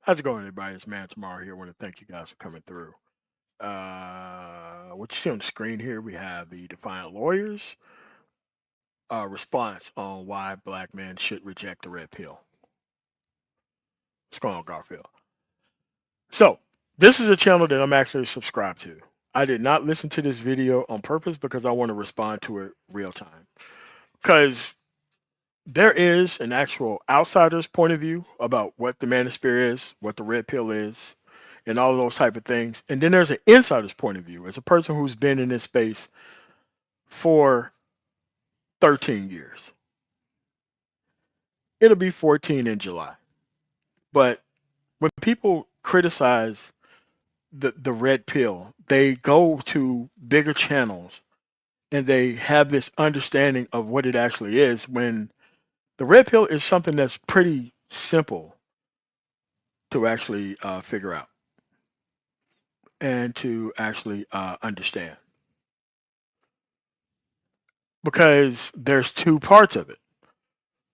How's it going, everybody? It's Man Tomorrow here. I want to thank you guys for coming through. What you see on the screen here, we have the Defiant Lawyers response on why black men should reject the red pill. What's going on, Garfield? So, this is a channel that I'm actually subscribed to. I did not listen to this video on purpose because I want to respond to it real time. Because there is an actual outsider's point of view about what the manosphere is, what the red pill is, and all of those type of things. And then there's an insider's point of view as a person who's been in this space for 13 years. It'll be 14 in July. But when people criticize the red pill, they go to bigger channels and they have this understanding of what it actually is when the red pill is something that's pretty simple to actually figure out and to actually understand because there's two parts of it.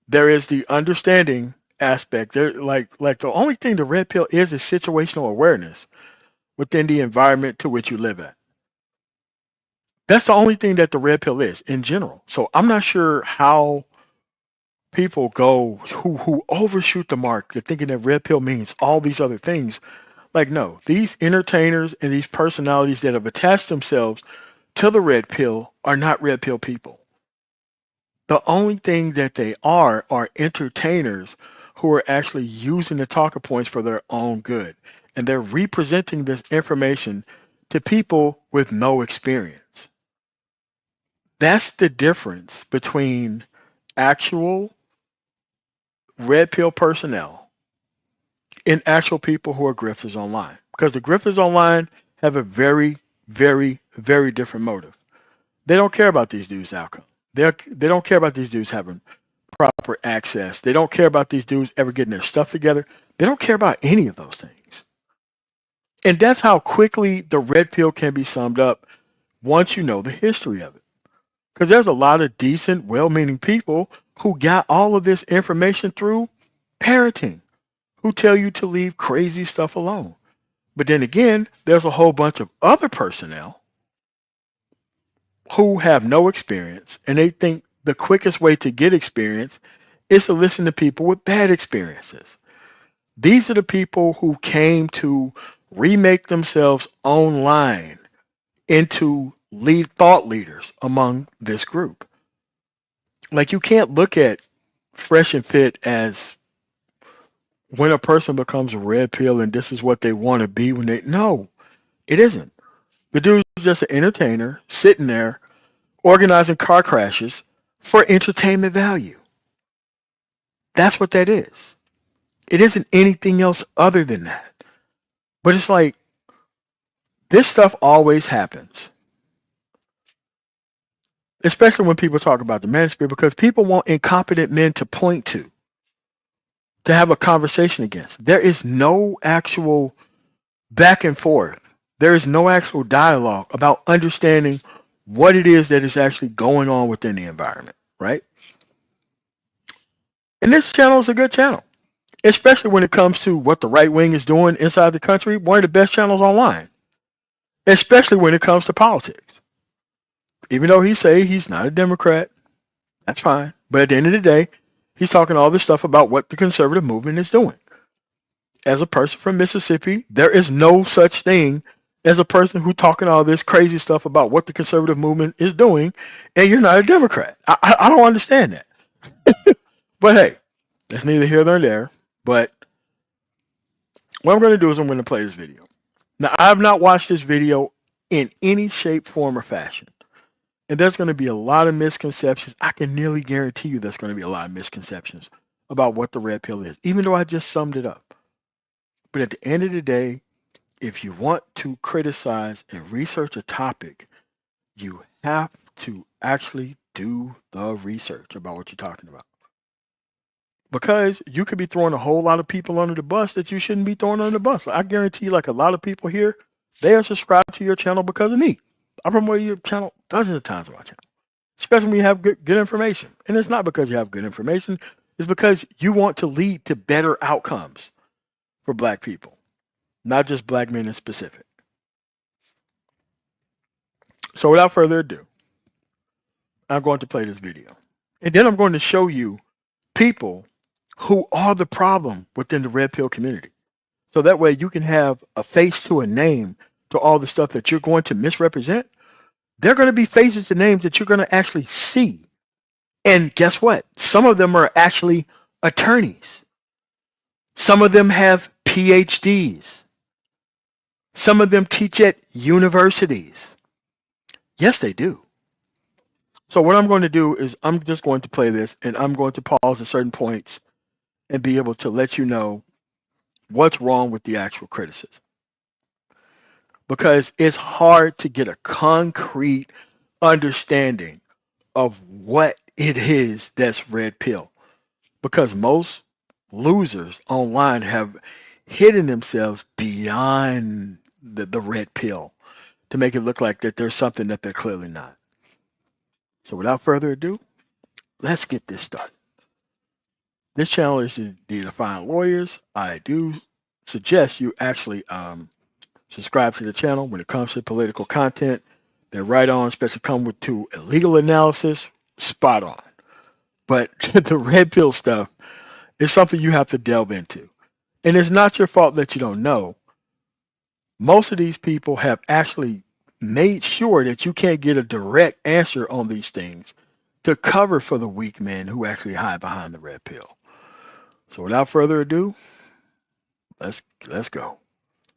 There is the understanding aspect. There, like the only thing the red pill is situational awareness within the environment to which you live at. That's the only thing that the red pill is in general. So I'm not sure how people go who overshoot the mark. They're thinking that red pill means all these other things. Like no, these entertainers and these personalities that have attached themselves to the red pill are not red pill people. The only thing that they are entertainers who are actually using the talking points for their own good. And they're representing this information to people with no experience. That's the difference between actual red pill personnel and actual people who are grifters online. Because the grifters online have a very, very, very different motive. They don't care about these dudes' outcome. They don't care about these dudes having proper access. They don't care about these dudes ever getting their stuff together. They don't care about any of those things. And that's how quickly the red pill can be summed up once you know the history of it. Because there's a lot of decent, well meaning people who got all of this information through parenting, who tell you to leave crazy stuff alone. But then again, there's a whole bunch of other personnel who have no experience and they think the quickest way to get experience is to listen to people with bad experiences. These are the people who came to remake themselves online into lead thought leaders among this group. Like you can't look at Fresh and Fit as when a person becomes a red pill and this is what they want to be when they no, it isn't. The dude's just an entertainer sitting there organizing car crashes for entertainment value. That's what that is. It isn't anything else other than that. But it's like this stuff always happens. Especially when people talk about the manosphere because people want incompetent men to point to have a conversation against. There is no actual back and forth. There is no actual dialogue about understanding what it is that is actually going on within the environment, right? And this channel is a good channel, especially when it comes to what the right wing is doing inside the country. One of the best channels online, especially when it comes to politics. Even though he say he's not a Democrat, that's fine. But at the end of the day, he's talking all this stuff about what the conservative movement is doing. As a person from Mississippi, there is no such thing as a person who talking all this crazy stuff about what the conservative movement is doing, and you're not a Democrat. I don't understand that. But hey, that's neither here nor there. But what I'm going to do is I'm going to play this video. Now, I have not watched this video in any shape, form, or fashion. And there's going to be a lot of misconceptions. I can nearly guarantee you there's going to be a lot of misconceptions about what the red pill is, even though I just summed it up. But at the end of the day, if you want to criticize and research a topic, you have to actually do the research about what you're talking about. Because you could be throwing a whole lot of people under the bus that you shouldn't be throwing under the bus. I guarantee you, like a lot of people here, they are subscribed to your channel because of me. I promote your channel dozens of times on my channel, especially when you have good information. And it's not because you have good information. It's because you want to lead to better outcomes for black people, not just black men in specific. So without further ado, I'm going to play this video. And then I'm going to show you people who are the problem within the red pill community. So that way you can have a face to a name to all the stuff that you're going to misrepresent. They're going to be faces and names that you're going to actually see. And guess what? Some of them are actually attorneys. Some of them have PhDs. Some of them teach at universities. Yes, they do. So what I'm going to do is I'm just going to play this and I'm going to pause at certain points and be able to let you know what's wrong with the actual criticism. Because it's hard to get a concrete understanding of what it is that's red pill. Because most losers online have hidden themselves beyond the red pill to make it look like that there's something that they're clearly not. So without further ado, let's get this started. This channel is to Define Lawyers. I do suggest you actually subscribe to the channel when it comes to political content. They're right on, especially come with to a legal analysis, spot on. But the red pill stuff is something you have to delve into. And it's not your fault that you don't know. Most of these people have actually made sure that you can't get a direct answer on these things to cover for the weak men who actually hide behind the red pill. So without further ado, let's go.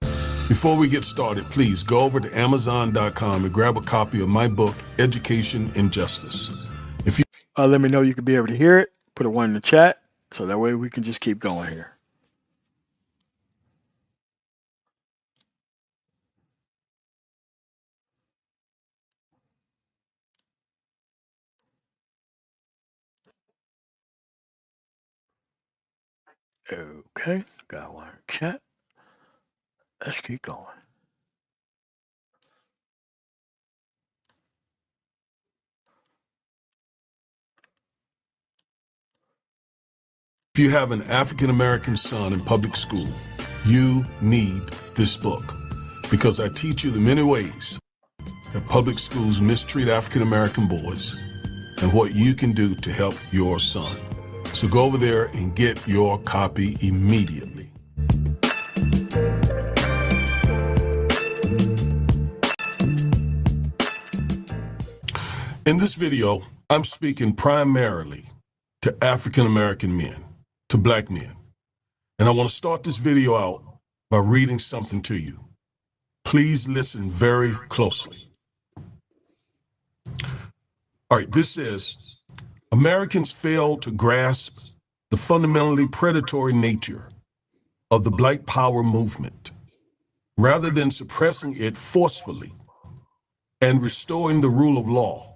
Before we get started, please go over to Amazon.com and grab a copy of my book, Education and Justice. If you let me know you can be able to hear it. Put a 1 in the chat so that way we can just keep going here. Okay, got 1 in the chat. Let's keep going. If you have an African American son in public school, you need this book because I teach you the many ways that public schools mistreat African American boys and what you can do to help your son. So go over there and get your copy immediately. In this video, I'm speaking primarily to African American men, to black men. And I want to start this video out by reading something to you. Please listen very closely. All right, this says, Americans fail to grasp the fundamentally predatory nature of the Black Power movement, rather than suppressing it forcefully and restoring the rule of law.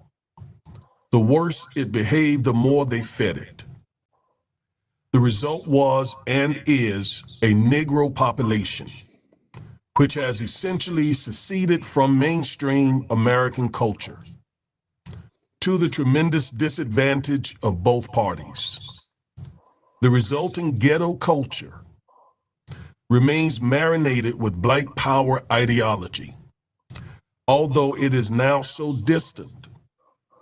The worse it behaved, the more they fed it. The result was and is a Negro population, which has essentially seceded from mainstream American culture, to the tremendous disadvantage of both parties. The resulting ghetto culture remains marinated with Black Power ideology, although it is now so distant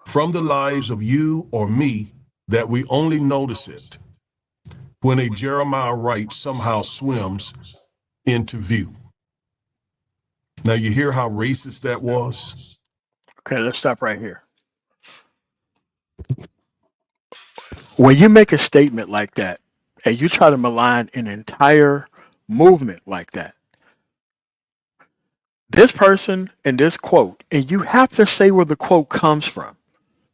from the lives of you or me that we only notice it when a Jeremiah Wright somehow swims into view. Now you hear how racist that was? Okay, let's stop right here. When you make a statement like that and you try to malign an entire movement like that, this person and this quote, and you have to say where the quote comes from,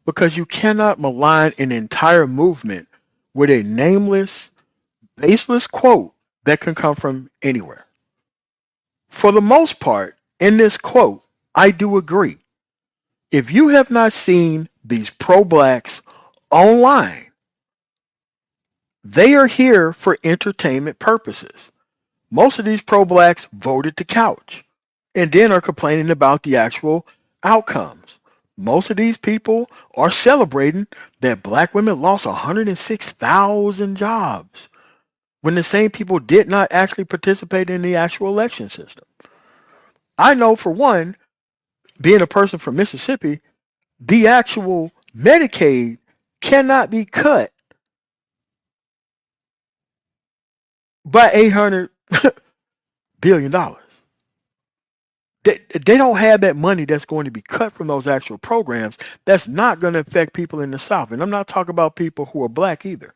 because you cannot malign an entire movement with a nameless, baseless quote that can come from anywhere. For the most part, in this quote, I do agree. If you have not seen these pro-blacks online, they are here for entertainment purposes. Most of these pro-blacks voted the couch and then are complaining about the actual outcomes. Most of these people are celebrating that black women lost 106,000 jobs. when the same people did not actually participate in the actual election system. I know for one, being a person from Mississippi, the actual Medicaid cannot be cut by $800 billion. They don't have that money that's going to be cut from those actual programs that's not going to affect people in the South. And I'm not talking about people who are black either.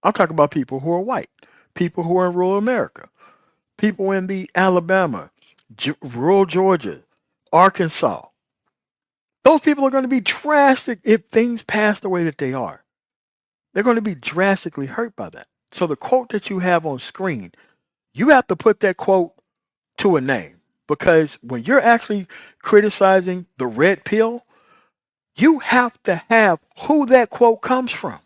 I'm talking about people who are white, people who are in rural America, people in the Alabama, rural Georgia, Arkansas. Those people are going to be drastic if things pass the way that they are. They're going to be drastically hurt by that. So the quote that you have on screen, you have to put that quote to a name because when you're actually criticizing the red pill, you have to have who that quote comes from.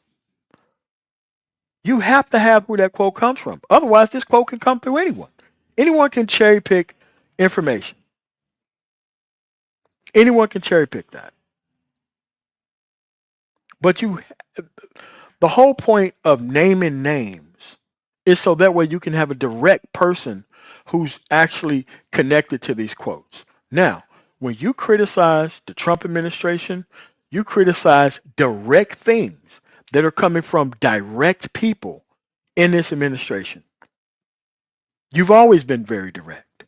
You have to have who that quote comes from. Otherwise, this quote can come through anyone. Anyone can cherry pick information. Anyone can cherry pick that. But the whole point of naming names is so that way you can have a direct person who's actually connected to these quotes. Now, when you criticize the Trump administration, you criticize direct things that are coming from direct people in this administration. You've always been very direct.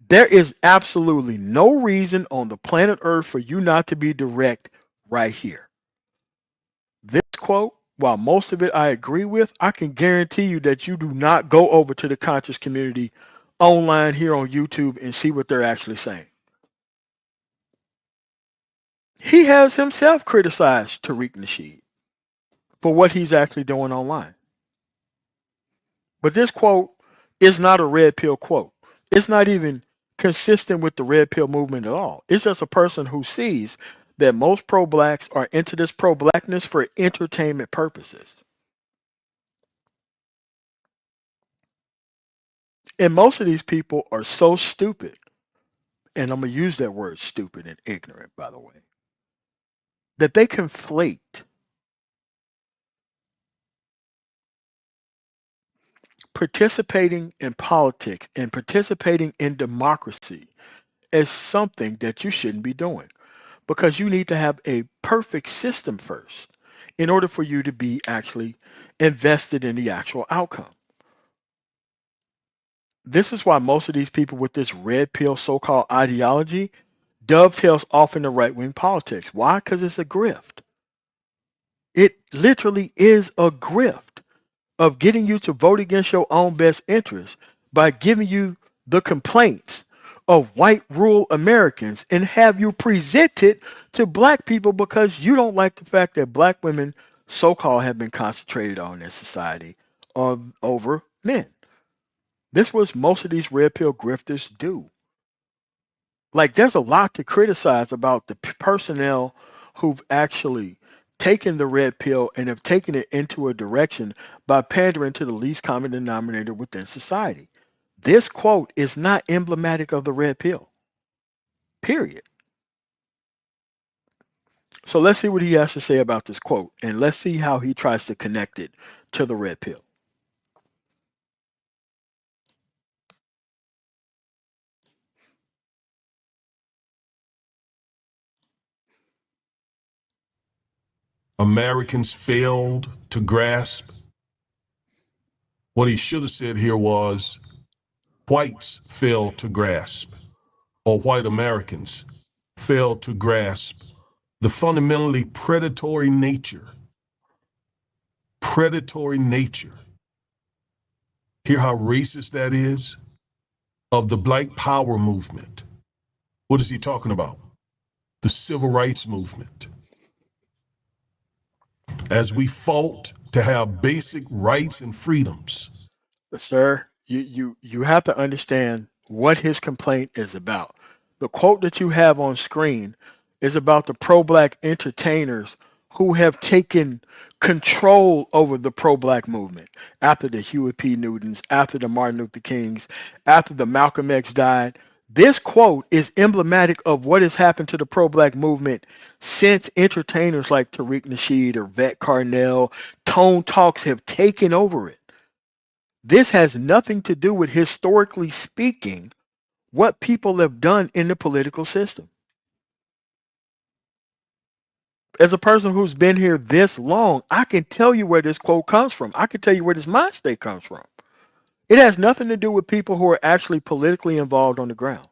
There is absolutely no reason on the planet Earth for you not to be direct right here. This quote, while most of it I agree with, I can guarantee you that you do not go over to the conscious community online here on YouTube and see what they're actually saying. He has himself criticized Tariq Nasheed for what he's actually doing online. But this quote is not a red pill quote. It's not even consistent with the red pill movement at all. It's just a person who sees that most pro blacks are into this pro blackness for entertainment purposes. And most of these people are so stupid, and I'm going to use that word stupid and ignorant, by the way, that they conflate participating in politics and participating in democracy as something that you shouldn't be doing because you need to have a perfect system first in order for you to be actually invested in the actual outcome. This is why most of these people with this red pill so called ideology dovetails off into right wing politics. Why? Because it's a grift. It literally is a grift of getting you to vote against your own best interest by giving you the complaints of white rural Americans and have you present it to black people because you don't like the fact that black women so called have been concentrated on in society over men. This was most of these red pill grifters do. Like there's a lot to criticize about the personnel who've actually taken the red pill and have taken it into a direction by pandering to the least common denominator within society. This quote is not emblematic of the red pill. Period. So let's see what he has to say about this quote and let's see how he tries to connect it to the red pill. Americans failed to grasp. What he should have said here was whites failed to grasp, or white Americans failed to grasp the fundamentally predatory nature. Hear how racist that is? Of the Black Power movement. What is he talking about? The Civil Rights Movement. As we fought to have basic rights and freedoms. But sir, you have to understand what his complaint is about. The quote that you have on screen is about the pro-black entertainers who have taken control over the pro-black movement after the Huey P. Newtons, after the Martin Luther Kings, after the Malcolm X died. This quote is emblematic of what has happened to the pro-black movement since entertainers like Tariq Nasheed or Vet Carnell, Tone Talks have taken over it. This has nothing to do with, historically speaking, what people have done in the political system. As a person who's been here this long, I can tell you where this quote comes from. I can tell you where this mind state comes from. It has nothing to do with people who are actually politically involved on the ground.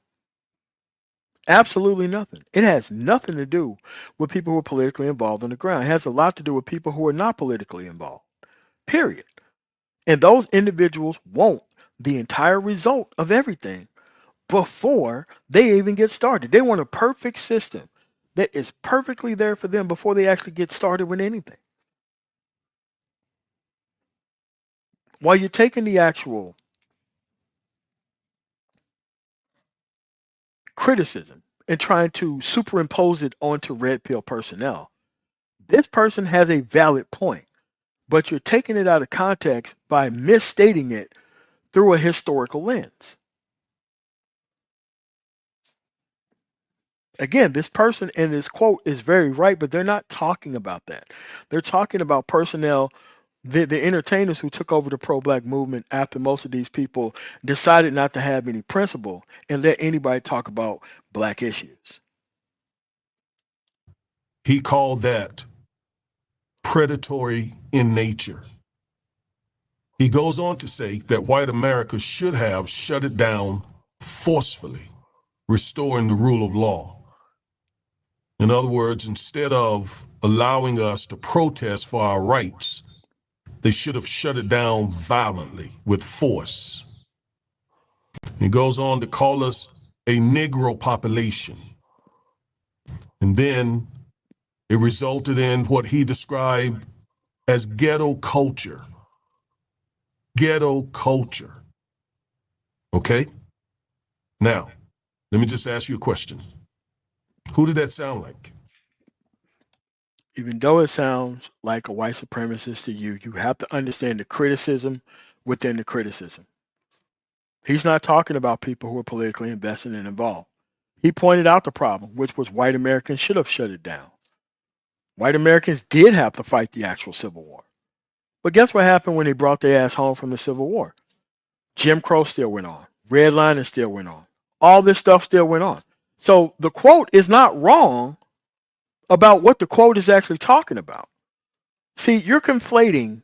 Absolutely nothing. It has nothing to do with people who are politically involved on the ground. It has a lot to do with people who are not politically involved. Period. And those individuals want the entire result of everything before they even get started. They want a perfect system that is perfectly there for them before they actually get started with anything. While you're taking the actual criticism and trying to superimpose it onto red pill personnel, this person has a valid point, but you're taking it out of context by misstating it through a historical lens. Again, this person in this quote is very right, but they're not talking about that. They're talking about personnel, the entertainers who took over the pro black movement after most of these people decided not to have any principle and let anybody talk about black issues. He called that predatory in nature. He goes on to say that white America should have shut it down forcefully, restoring the rule of law. In other words, instead of allowing us to protest for our rights, they should have shut it down violently with force. He goes on to call us a Negro population. And then it resulted in what he described as ghetto culture. Ghetto culture. Okay? Now, let me just ask you a question. Who did that sound like? Even though it sounds like a white supremacist to you, you have to understand the criticism within the criticism. He's not talking about people who are politically invested and involved. He pointed out the problem, which was white Americans should have shut it down. White Americans did have to fight the actual Civil War. But guess what happened when they brought their ass home from the Civil War? Jim Crow still went on. Redlining still went on. All this stuff still went on. So the quote is not wrong about what the quote is actually talking about. See, you're conflating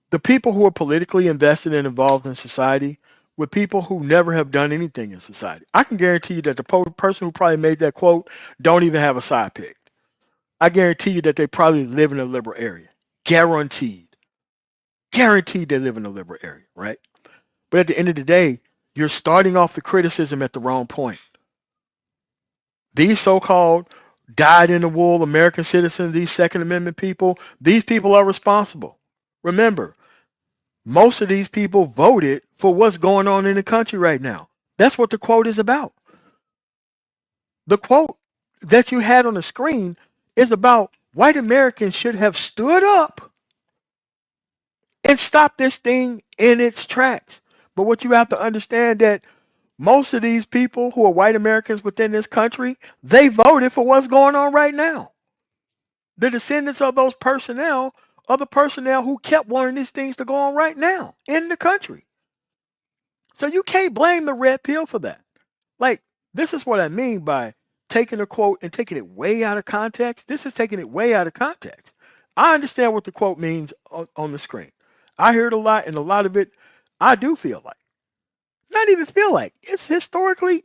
the people who are politically invested and involved in society with people who never have done anything in society. I can guarantee you that the person who probably made that quote don't even have a side pick. I guarantee you that they probably live in a liberal area. Guaranteed. Guaranteed they live in a liberal area, right? But at the end of the day, you're starting off the criticism at the wrong point. These so-called dyed in the wool American citizens, these Second Amendment people, these people are responsible. Remember, most of these people voted for what's going on in the country right now. That's what the quote is about. The quote that you had on the screen is about white Americans should have stood up and stopped this thing in its tracks. But what you have to understand that most of these people who are white Americans within this country, they voted for what's going on right now. The descendants of those personnel are the personnel who kept wanting these things to go on right now in the country. So you can't blame the red pill for that. Like, this is what I mean by taking a quote and taking it way out of context. This is taking it way out of context. I understand what the quote means on the screen. I hear it a lot, and a lot of it I do feel like. Not even feel like. It's historically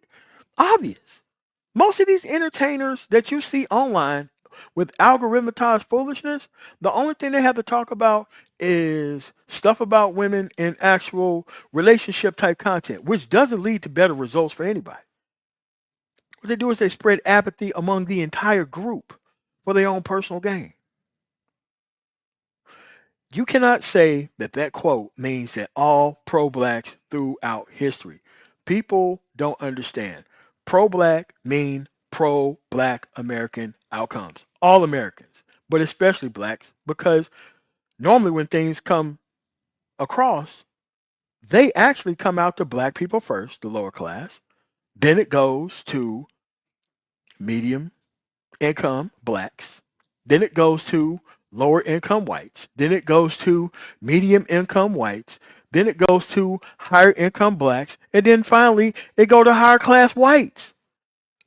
obvious. Most of these entertainers that you see online with algorithmatized foolishness, the only thing they have to talk about is stuff about women and actual relationship type content, which doesn't lead to better results for anybody. What they do is they spread apathy among the entire group for their own personal gain. You cannot say that that quote means that all pro blacks throughout history. People don't understand. Pro black mean pro black American outcomes. All Americans, but especially blacks, because normally when things come across, they actually come out to black people first, the lower class. Then it goes to medium income blacks. Then it goes to lower income whites. Then it goes to medium income whites. Then it goes to higher income blacks. And then finally, it go to higher class whites.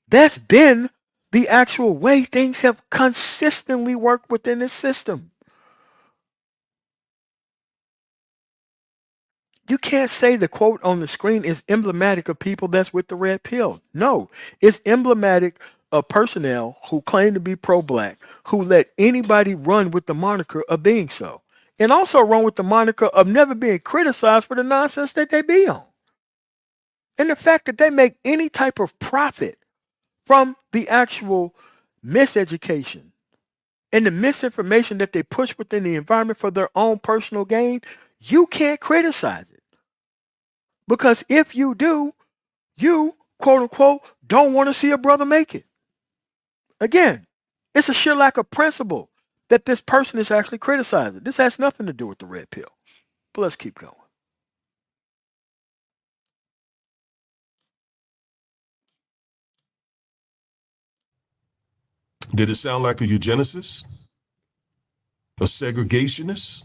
That's been the actual way things have consistently worked within this system. You can't say the quote on the screen is emblematic of people that's with the red pill. No, it's emblematic of personnel who claim to be pro-black, who let anybody run with the moniker of being so, and also run with the moniker of never being criticized for the nonsense that they be on, and the fact that they make any type of profit from the actual miseducation and the misinformation that they push within the environment for their own personal gain. You can't criticize it. Because if you do, you, quote unquote, don't want to see a brother make it. Again, it's a sheer lack of principle that this person is actually criticizing. This has nothing to do with the red pill. But let's keep going. Did it sound like a eugenicist, a segregationist,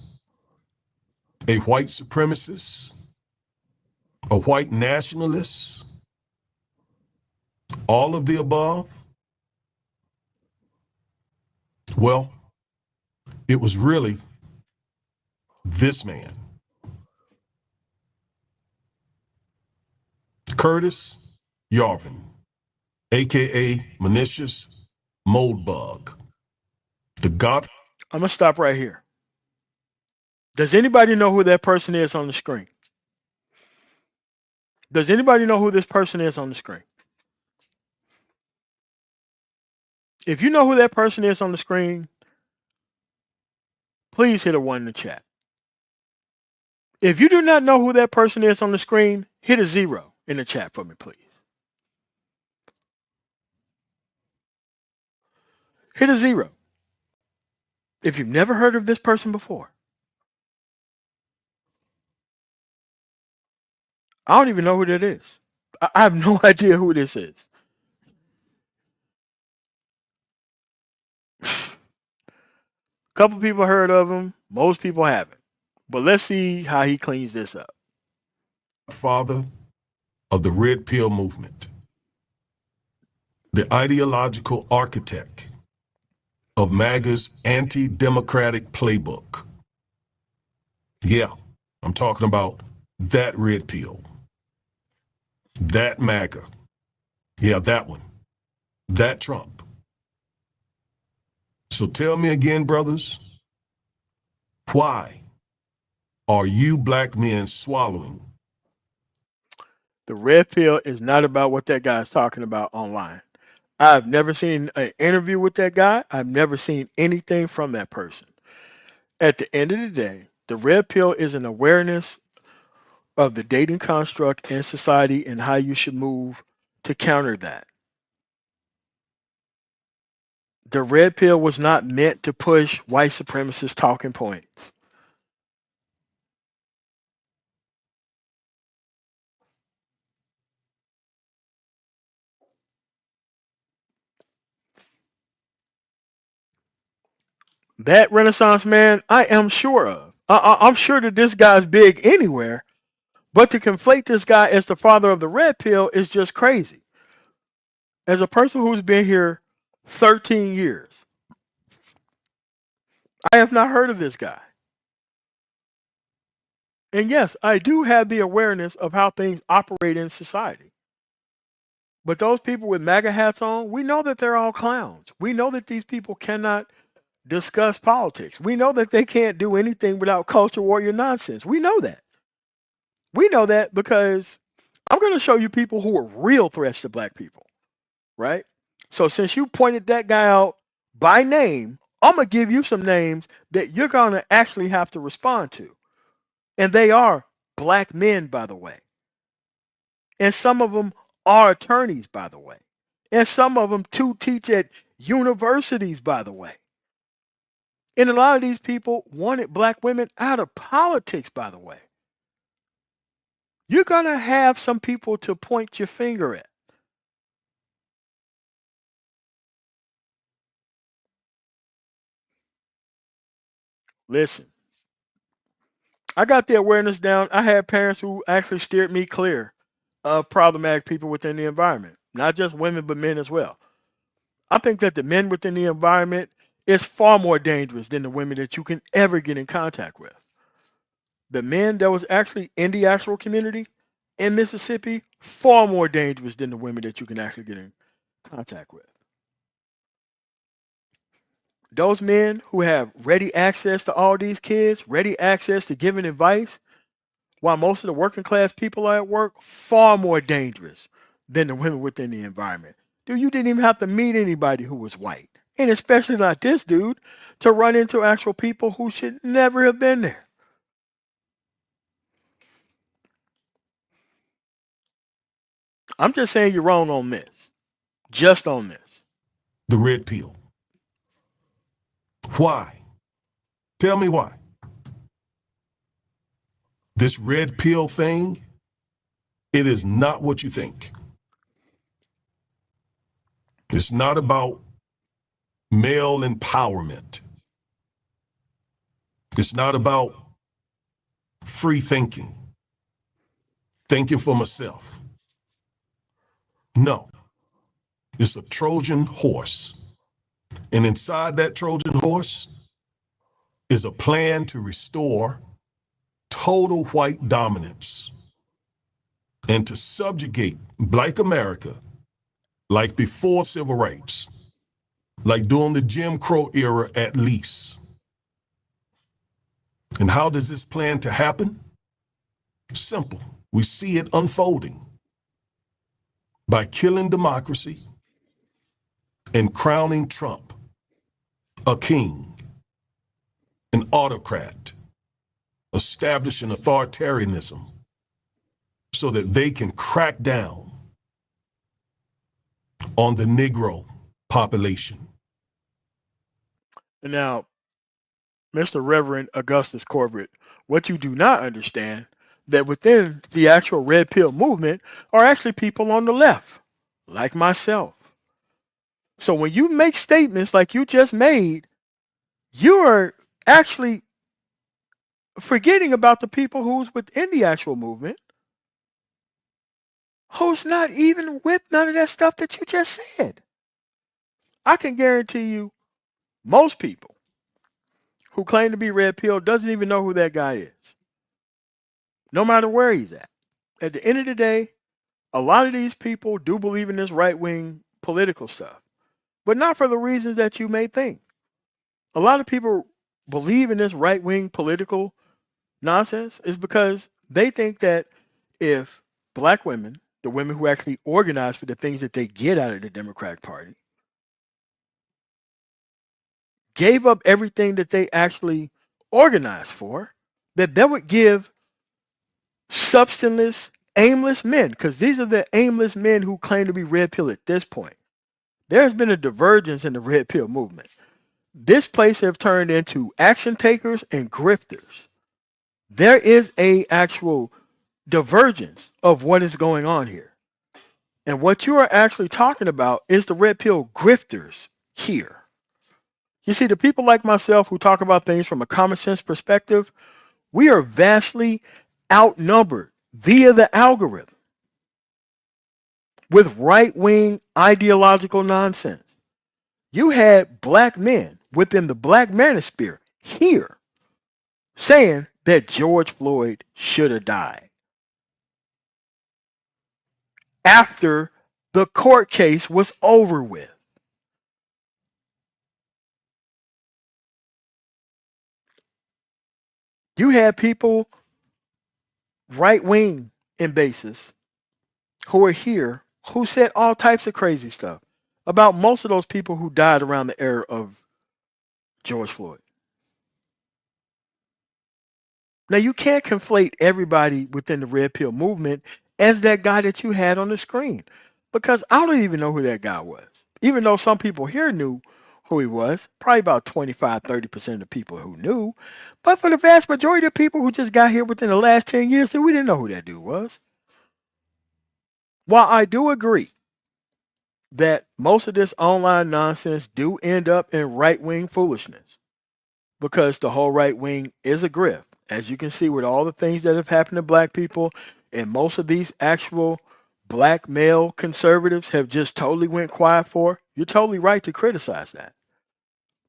a white supremacist, a white nationalist, all of the above? Well, it was really this man, Curtis Yarvin, aka Manicious Moldbug, the god. I'm going to stop right here. Does anybody know who that person is on the screen? Does anybody know who this person is on the screen? If you know who that person is on the screen, please hit a 1 in the chat. If you do not know who that person is on the screen, hit a 0 in the chat for me, please. Hit a 0 if you've never heard of this person before. I don't even know who that is. I have no idea who this is. A couple people heard of him. Most people haven't. But let's see how he cleans this up. Father of the Red Pill movement, the ideological architect of MAGA's anti-democratic playbook. Yeah, I'm talking about that red pill, that MAGA. Yeah, that one, that Trump. So tell me again, brothers, why are you black men swallowing? The red pill is not about what that guy is talking about online. I've never seen an interview with that guy. I've never seen anything from that person. At the end of the day, the red pill is an awareness of the dating construct in society and how you should move to counter that. The red pill was not meant to push white supremacist talking points. That Renaissance man, I am sure of. I'm sure that this guy's big anywhere, but to conflate this guy as the father of the red pill is just crazy. As a person who's been here 13 years, I have not heard of this guy. And yes, I do have the awareness of how things operate in society. But those people with MAGA hats on, we know that they're all clowns. We know that these people cannot discuss politics. We know that they can't do anything without culture warrior nonsense. We know that. We know that because I'm going to show you people who are real threats to black people, right? So since you pointed that guy out by name, I'm going to give you some names that you're going to actually have to respond to. And they are black men, by the way. And some of them are attorneys, by the way. And some of them too teach at universities, by the way. And a lot of these people wanted black women out of politics, by the way. You're going to have some people to point your finger at. Listen, I got the awareness down. I had parents who actually steered me clear of problematic people within the environment, not just women, but men as well. I think that the men within the environment is far more dangerous than the women that you can ever get in contact with. The men that was actually in the actual community in Mississippi, far more dangerous than the women that you can actually get in contact with. Those men who have ready access to all these kids, ready access to giving advice, while most of the working class people are at work, far more dangerous than the women within the environment. Dude, you didn't even have to meet anybody who was white, and especially not this dude, to run into actual people who should never have been there. I'm just saying you're wrong on this, just on this. The red pill. Why? Tell me why. This red pill thing, it is not what you think. It's not about male empowerment. It's not about free thinking, thinking for myself. No, it's a Trojan horse. And inside that Trojan horse is a plan to restore total white dominance and to subjugate Black America like before civil rights, like during the Jim Crow era at least. And how does this plan to happen? Simple. We see it unfolding by killing democracy and crowning Trump a king, an autocrat, establishing authoritarianism so that they can crack down on the Negro population. Now, Mr. Reverend Augustus Corbett, what you do not understand that within the actual red pill movement are actually people on the left, like myself. So when you make statements like you just made, you are actually forgetting about the people who's within the actual movement, who's not even with none of that stuff that you just said. I can guarantee you most people who claim to be red pill doesn't even know who that guy is, no matter where he's at. At the end of the day, a lot of these people do believe in this right wing political stuff, but not for the reasons that you may think. A lot of people believe in this right wing political nonsense is because they think that if black women, the women who actually organize for the things that they get out of the Democratic Party, gave up everything that they actually organized for, that that would give substanceless, aimless men, because these are the aimless men who claim to be red pill at this point. There has been a divergence in the red pill movement. This place have turned into action takers and grifters. There is a actual divergence of what is going on here. And what you are actually talking about is the red pill grifters here. You see, the people like myself who talk about things from a common sense perspective, we are vastly outnumbered via the algorithm with right wing ideological nonsense. You had black men within the black manosphere here saying that George Floyd should have died after the court case was over with. You had people right wing in basis who are here who said all types of crazy stuff about most of those people who died around the era of George Floyd. Now you can't conflate everybody within the red pill movement as that guy that you had on the screen because I don't even know who that guy was. Even though some people here knew who he was, probably about 25-30% of the people who knew, but for the vast majority of people who just got here within the last 10 years, we didn't know who that dude was. While I do agree that most of this online nonsense do end up in right-wing foolishness, because the whole right wing is a grift. As you can see with all the things that have happened to black people, and most of these actual black male conservatives have just totally went quiet for, you're totally right to criticize that.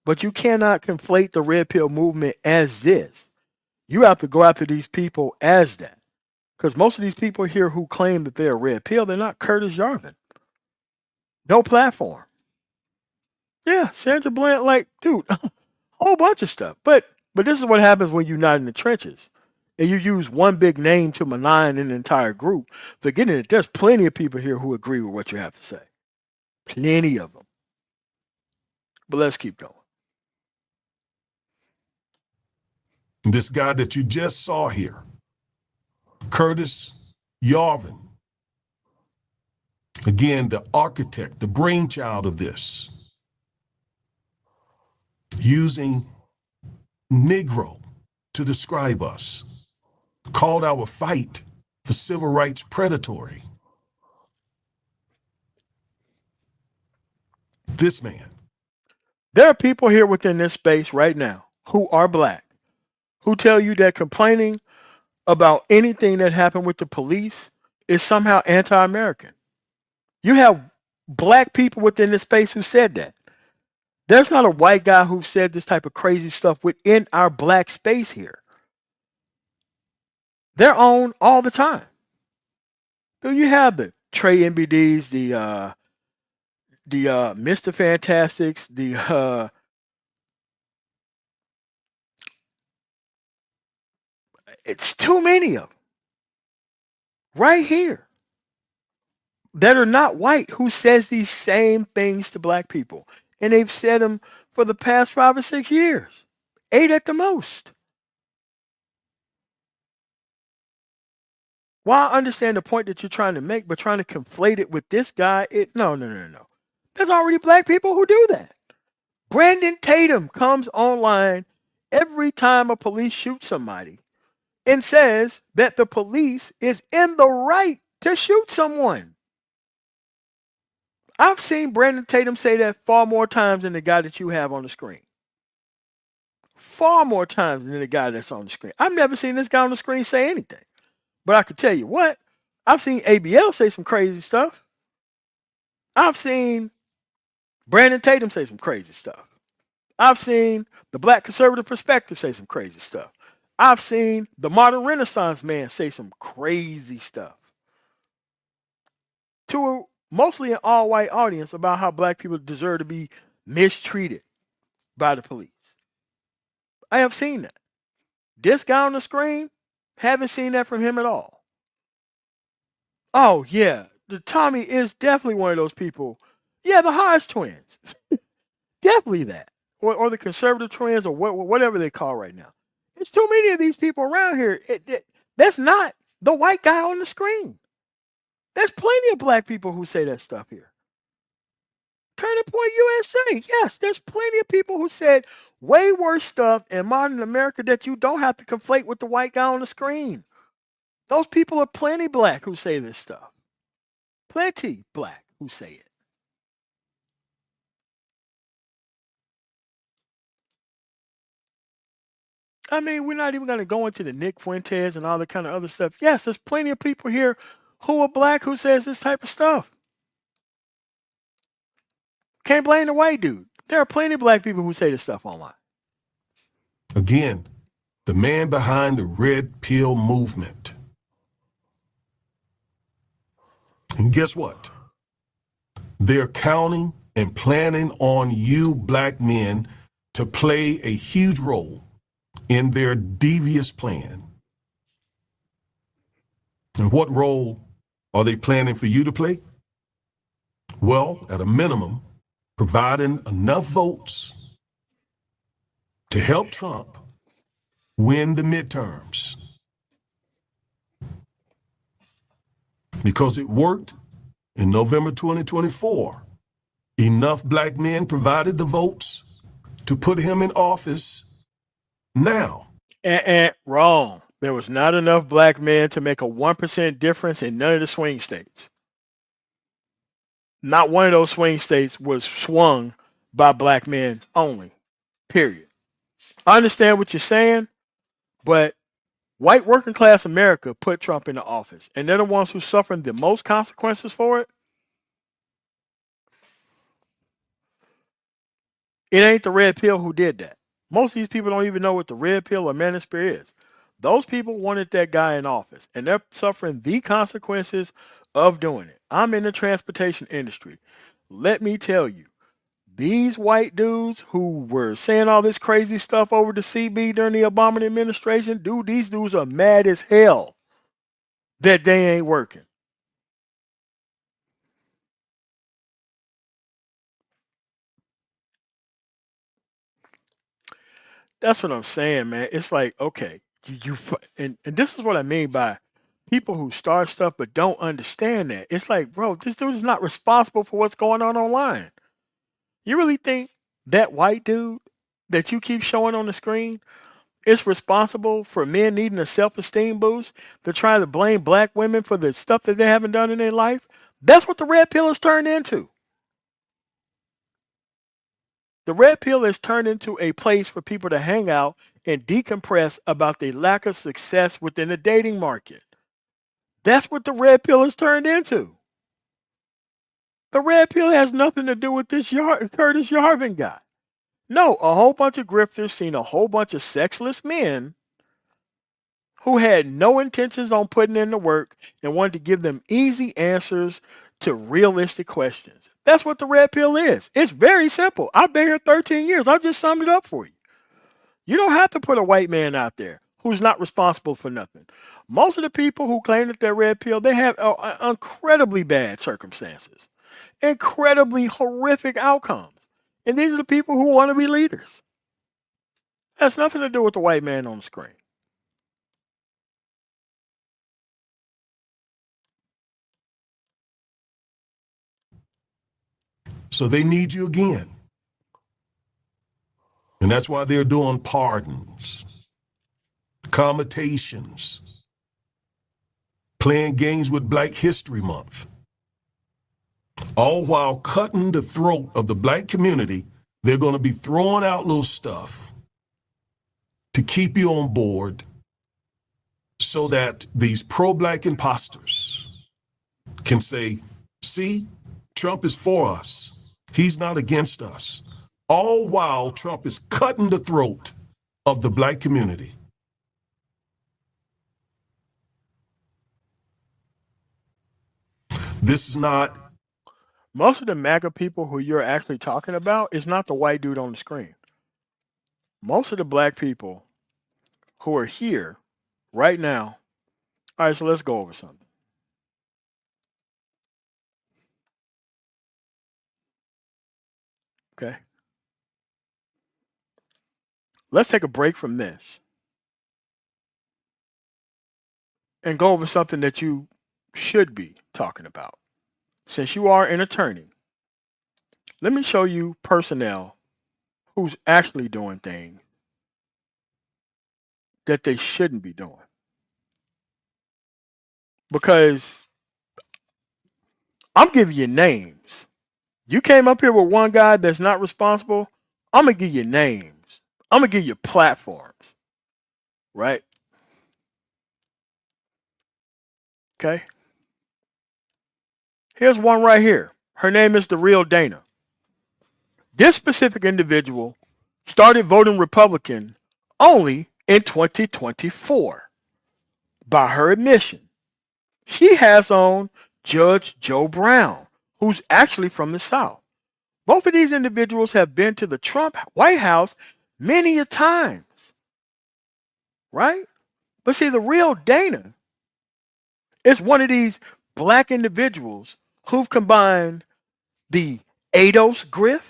But you cannot conflate the red pill movement as this. You have to go after these people as that. Because most of these people here who claim that they're red pill, they're not Curtis Yarvin. No platform. Yeah, Sandra Bland, like, dude, a whole bunch of stuff. But this is what happens when you're not in the trenches. And you use one big name to malign an entire group, forgetting that there's plenty of people here who agree with what you have to say. Plenty of them. But let's keep going. This guy that you just saw here, Curtis Yarvin, again, the architect, the brainchild of this, using Negro to describe us, called our fight for civil rights predatory. This man. There are people here within this space right now who are black, who tell you that complaining about anything that happened with the police is somehow anti American. You have black people within this space who said that. There's not a white guy who said this type of crazy stuff within our black space here. They're on all the time. So you have the Trey MBDs, the Mr. Fantastics, it's too many of them right here that are not white who says these same things to black people. And they've said them for the past 5 or 6 years, 8 at the most. While I understand the point that you're trying to make, but trying to conflate it with this guy, no, no, no, no. There's already black people who do that. Brandon Tatum comes online every time a police shoots somebody and says that the police is in the right to shoot someone. I've seen Brandon Tatum say that far more times than the guy that you have on the screen. Far more times than the guy that's on the screen. I've never seen this guy on the screen say anything. But I can tell you what, I've seen ABL say some crazy stuff. I've seen Brandon Tatum say some crazy stuff. I've seen the Black Conservative Perspective say some crazy stuff. I've seen the Modern Renaissance man say some crazy stuff to mostly an all white audience about how black people deserve to be mistreated by the police. I have seen that. This guy on the screen, haven't seen that from him at all. Oh, yeah, the Tommy is definitely one of those people. Yeah, the Hodge twins. Definitely that. Or the conservative twins, or whatever they call right now. It's too many of these people around here. That's not the white guy on the screen. There's plenty of black people who say that stuff here. Turning Point USA. Yes, there's plenty of people who said way worse stuff in modern America that you don't have to conflate with the white guy on the screen. Those people are plenty black who say this stuff. Plenty black who say it. I mean, we're not even going to go into the Nick Fuentes and all the kind of other stuff. Yes, there's plenty of people here who are black who says this type of stuff. Can't blame the white dude. There are plenty of black people who say this stuff online. Again, the man behind the red pill movement. And guess what? They're counting and planning on you black men to play a huge role in their devious plan. And what role are they planning for you to play? Well, at a minimum, providing enough votes to help Trump win the midterms. Because it worked in November 2024. Enough black men provided the votes to put him in office now. Wrong. There was not enough black men to make a 1% difference in none of the swing states. Not one of those swing states was swung by black men only. Period. I understand what you're saying, but white working class America put Trump into office, and they're the ones who suffering the most consequences for it. It ain't the red pill who did that. Most of these people don't even know what the red pill or manosphere is. Those people wanted that guy in office, and they're suffering the consequences of doing it. I'm in the transportation industry. Let me tell you, these white dudes who were saying all this crazy stuff over the CB during the Obama administration, dude, these dudes are mad as hell that they ain't working. That's what I'm saying, man. It's like, okay, and this is what I mean by people who start stuff but don't understand that. It's like, bro, this dude is not responsible for what's going on online. You really think that white dude that you keep showing on the screen is responsible for men needing a self-esteem boost? They're trying to blame black women for the stuff that they haven't done in their life. That's what the red pill has turned into. The red pill has turned into a place for people to hang out and decompress about the lack of success within the dating market. That's what the red pill has turned into. The red pill has nothing to do with this Curtis Yarvin guy. No, a whole bunch of grifters seen a whole bunch of sexless men who had no intentions on putting in the work and wanted to give them easy answers to realistic questions. That's what the red pill is. It's very simple. I've been here 13 years. I just summed it up for you. You don't have to put a white man out there who's not responsible for nothing. Most of the people who claim that they're red pill, they have incredibly bad circumstances, incredibly horrific outcomes. And these are the people who want to be leaders. Has nothing to do with the white man on the screen. So they need you again. And that's why they're doing pardons, commutations, playing games with Black History Month, all while cutting the throat of the black community. They're going to be throwing out little stuff to keep you on board so that these pro-black imposters can say, see, Trump is for us. He's not against us. All while Trump is cutting the throat of the black community. This is not. Most of the MAGA people who you're actually talking about is not the white dude on the screen. Most of the black people who are here right now. All right, so let's go over something. Okay. Let's take a break from this and go over something that you should be talking about. Since you are an attorney, let me show you personnel who's actually doing things that they shouldn't be doing. Because I'm giving you names. You came up here with one guy that's not responsible. I'm going to give you names. I'm going to give you platforms. Right? Okay. Here's one right here. Her name is the real Dana. This specific individual started voting Republican only in 2024 by her admission. She has on Judge Joe Brown, who's actually from the South. Both of these individuals have been to the Trump White House many a times, right? But see, the real Dana is one of these black individuals who've combined the ADOS grift,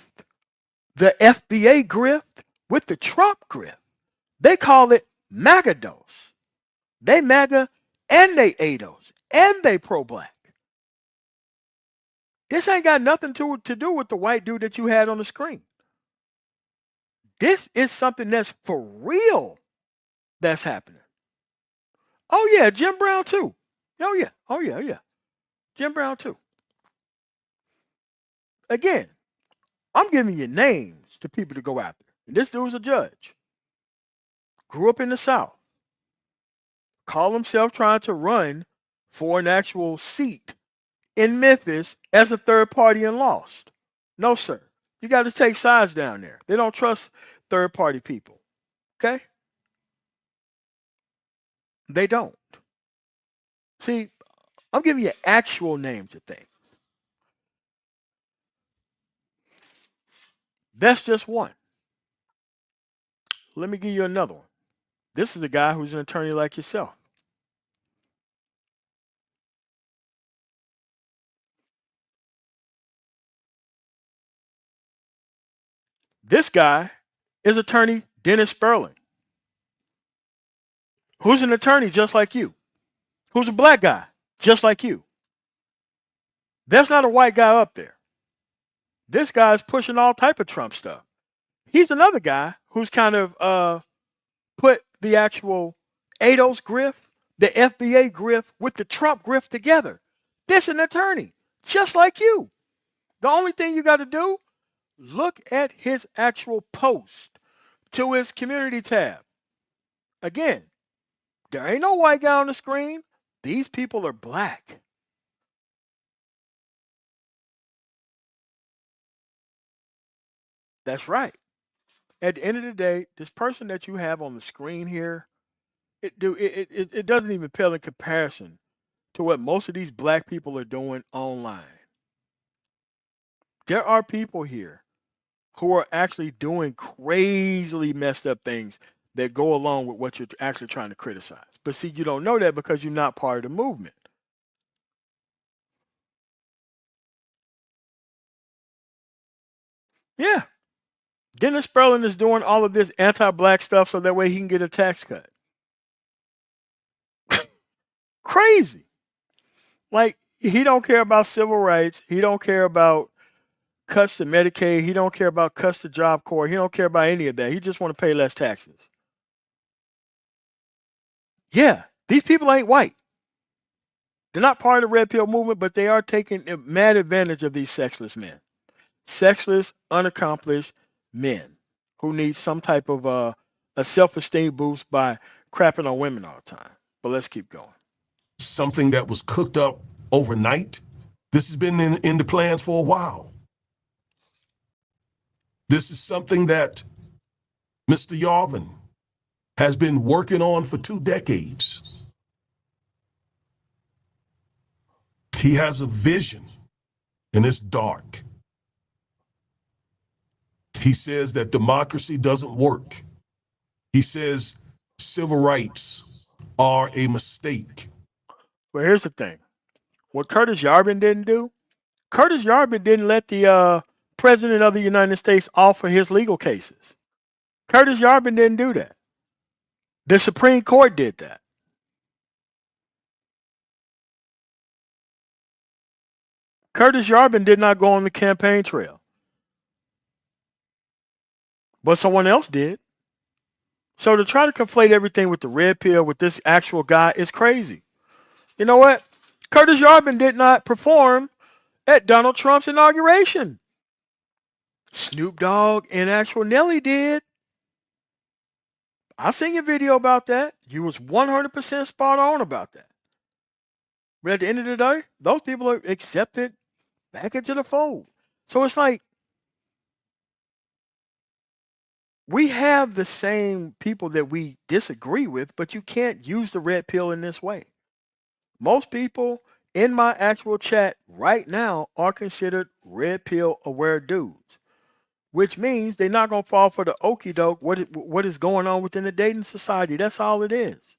the FBA grift, with the Trump grift. They call it MAGADOS. They MAGA and they ADOS and they pro-black. This ain't got nothing to do with the white dude that you had on the screen. This is something that's for real that's happening. Oh yeah, Jim Brown too. Oh yeah, oh yeah, yeah. Jim Brown too. Again, I'm giving you names to people to go after. And this dude's a judge. grew up in the South, call himself trying to run for an actual seat in Memphis as a third party and lost. No, sir. You got to take sides down there. They don't trust third party people. Okay? They don't. See, I'm giving you actual names of things. That's just one. Let me give you another one. This is a guy who's an attorney like yourself. This guy is attorney Dennis Sperling, who's an attorney just like you, who's a black guy just like you. There's not a white guy up there. This guy's pushing all type of Trump stuff. He's another guy who's kind of put the actual ADOS grift, the FBA grift with the Trump grift together. This an attorney just like you. The only thing you got to do, look at his actual post to his community tab. Again, there ain't no white guy on the screen. These people are black. That's right. At the end of the day, this person that you have on the screen here, it doesn't even pale in comparison to what most of these black people are doing online. There are people here who are actually doing crazily messed up things that go along with what you're actually trying to criticize. But see, you don't know that because you're not part of the movement. Yeah. Dennis Sperling is doing all of this anti-black stuff so that way he can get a tax cut. Crazy. Like he don't care about civil rights. He don't care about cuts to Medicaid. He don't care about cuts to Job Corps. He don't care about any of that. He just want to pay less taxes. Yeah, these people ain't white. They're not part of the red pill movement, but they are taking mad advantage of these sexless men. Sexless, unaccomplished men who need some type of a self-esteem boost by crapping on women all the time. But let's keep going. Something that was cooked up overnight. This has been in the plans for a while. This is something that Mr. Yarvin has been working on for 2 decades. He has a vision, and it's dark. He says that democracy doesn't work. He says civil rights are a mistake. Well, here's the thing. What Curtis Yarvin didn't do, Curtis Yarvin didn't let the president of the United States offer his legal cases. Curtis Yarvin didn't do that. The Supreme Court did that. Curtis Yarvin did not go on the campaign trail, but someone else did. So to try to conflate everything with the red pill with this actual guy is crazy. You know what? Curtis Yarvin did not perform at Donald Trump's inauguration. Snoop Dogg and actual Nelly did. I seen your video about that. You was 100% spot on about that. But at the end of the day, those people are accepted back into the fold. So it's like we have the same people that we disagree with, but you can't use the red pill in this way. Most people in my actual chat right now are considered red pill aware dudes, which means they're not going to fall for the okey doke what is going on within the dating society. That's all it is.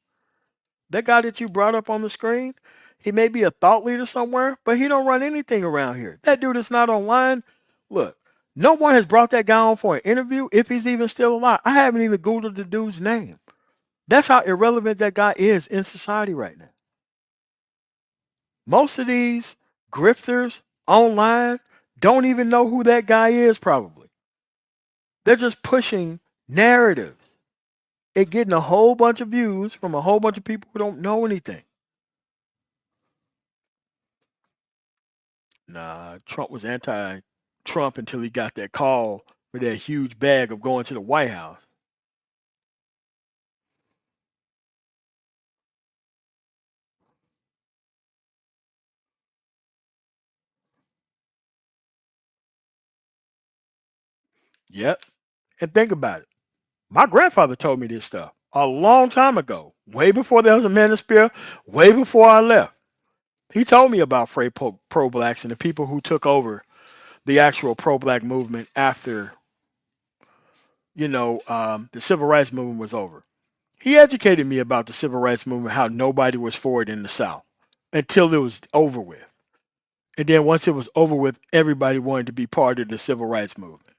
That guy that you brought up on the screen, he may be a thought leader somewhere, but he don't run anything around here. That dude is not online. Look, no one has brought that guy on for an interview if he's even still alive. I haven't even Googled the dude's name. That's how irrelevant that guy is in society right now. Most of these grifters online don't even know who that guy is, probably. They're just pushing narratives and getting a whole bunch of views from a whole bunch of people who don't know anything. Nah, Trump was anti Trump until he got that call for that huge bag of going to the White House. Yep. And think about it. My grandfather told me this stuff a long time ago, way before there was a manosphere, way before I left. He told me about Free pro blacks and the people who took over the actual pro black movement after, the civil rights movement was over. He educated me about the civil rights movement, how nobody was for it in the South until it was over with. And then once it was over with, everybody wanted to be part of the civil rights movement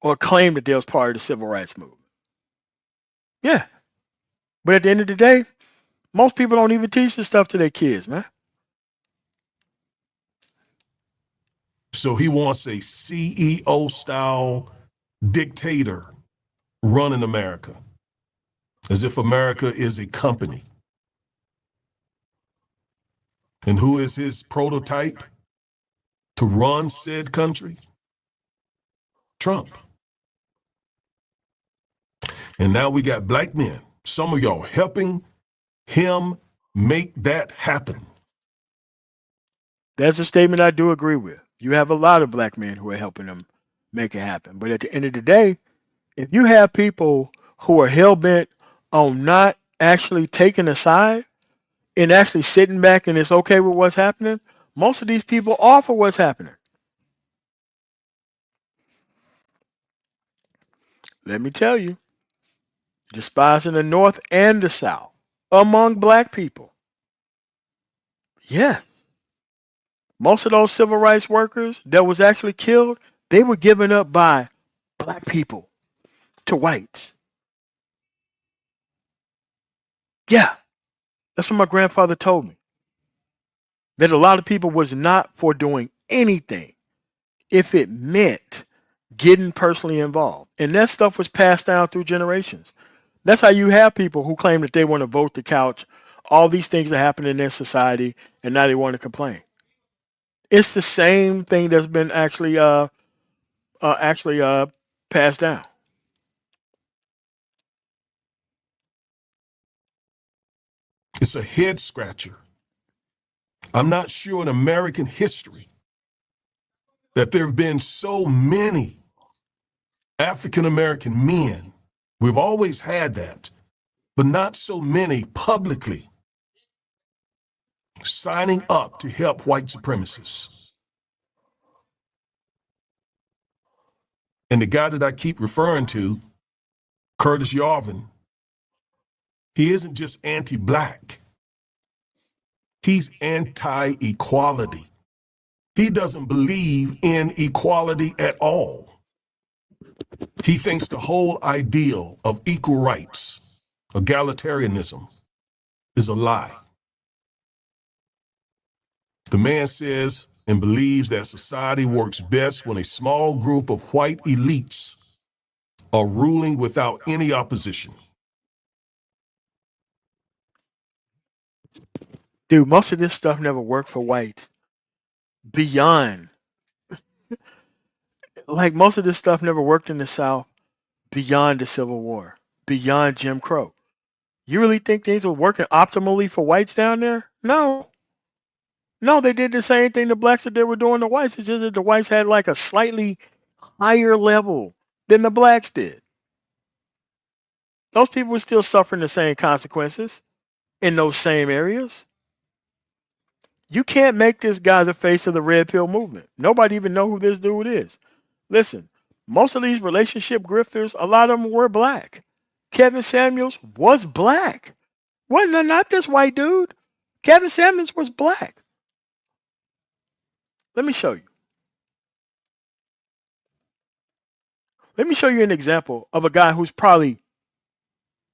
or claim that they was part of the civil rights movement. Yeah. But at the end of the day, most people don't even teach this stuff to their kids, man. So he wants a CEO style dictator running America, as if America is a company. And who is his prototype to run said country? Trump. And now we got black men, some of y'all helping him make that happen. That's a statement I do agree with. You have a lot of black men who are helping them make it happen. But at the end of the day, if you have people who are hell bent on not actually taking a side and actually sitting back and it's okay with what's happening, most of these people are for what's happening. Let me tell you, despising the North and the South among black people. Yeah, most of those civil rights workers that was actually killed, they were given up by black people to whites. Yeah, that's what my grandfather told me. That a lot of people was not for doing anything if it meant getting personally involved. And that stuff was passed down through generations. That's how you have people who claim that they want to vote the couch. All these things that happen in their society, and now they want to complain. It's the same thing that's been actually passed down. It's a head scratcher. I'm not sure in American history that there have been so many African American men. We've always had that, but not so many publicly signing up to help white supremacists. And the guy that I keep referring to, Curtis Yarvin, he isn't just anti-black. He's anti-equality. He doesn't believe in equality at all. He thinks the whole ideal of equal rights, egalitarianism, is a lie. The man says and believes that society works best when a small group of white elites are ruling without any opposition. Dude, most of this stuff never worked for whites. Beyond, like most of this stuff never worked in the South beyond the Civil War, beyond Jim Crow. You really think things were working optimally for whites down there? No. No, they did the same thing the blacks that they were doing to whites. It's just that the whites had like a slightly higher level than the blacks did. Those people were still suffering the same consequences in those same areas. You can't make this guy the face of the red pill movement. Nobody even know who this dude is. Listen, most of these relationship grifters, a lot of them were black. Kevin Samuels was black. Wasn't not this white dude. Kevin Samuels was black. Let me show you. Let me show you an example of a guy who's probably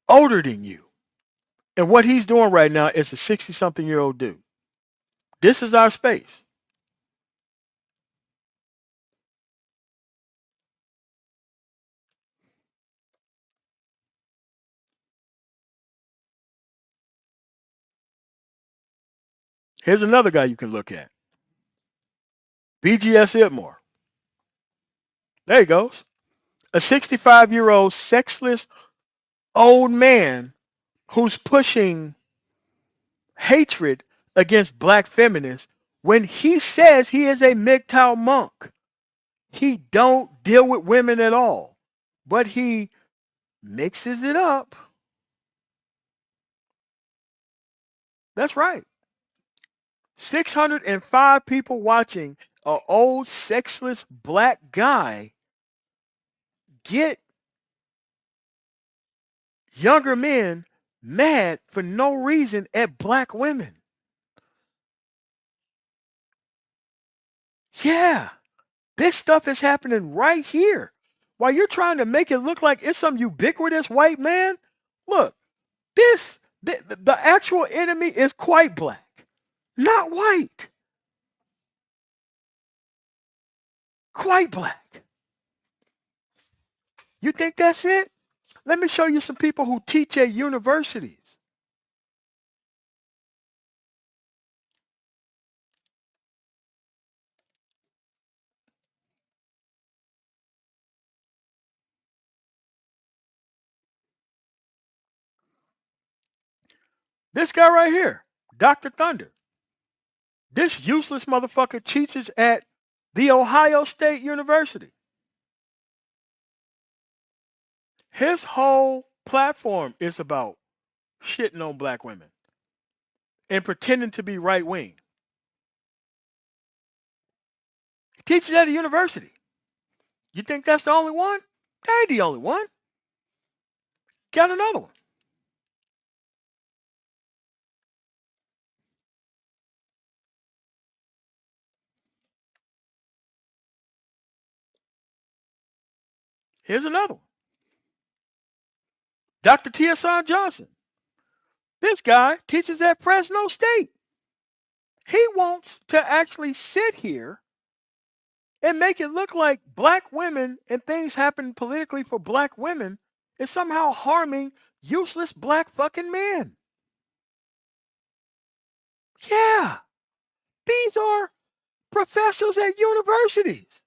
older than you. And what he's doing right now is a 60 something year old dude. This is our space. Here's another guy you can look at. BGS Itmore. There he goes. A 65-year-old sexless old man who's pushing hatred against black feminists when he says he is a MGTOW monk. He don't deal with women at all, but he mixes it up. That's right. 605 people watching a old sexless black guy get younger men mad for no reason at black women. Yeah, this stuff is happening right here. While you're trying to make it look like it's some ubiquitous white man, look, the actual enemy is quite black, not white, quite black. You think that's it? Let me show you some people who teach at universities. This guy right here, Dr. Thunder. This useless motherfucker teaches at the Ohio State University. His whole platform is about shitting on black women and pretending to be right wing. He teaches at a university. You think that's the only one? That ain't the only one. Got another one. Here's another one. Dr. Tieson Johnson. This guy teaches at Fresno State. He wants to actually sit here and make it look like black women and things happen politically for black women is somehow harming useless black fucking men. Yeah, these are professors at universities.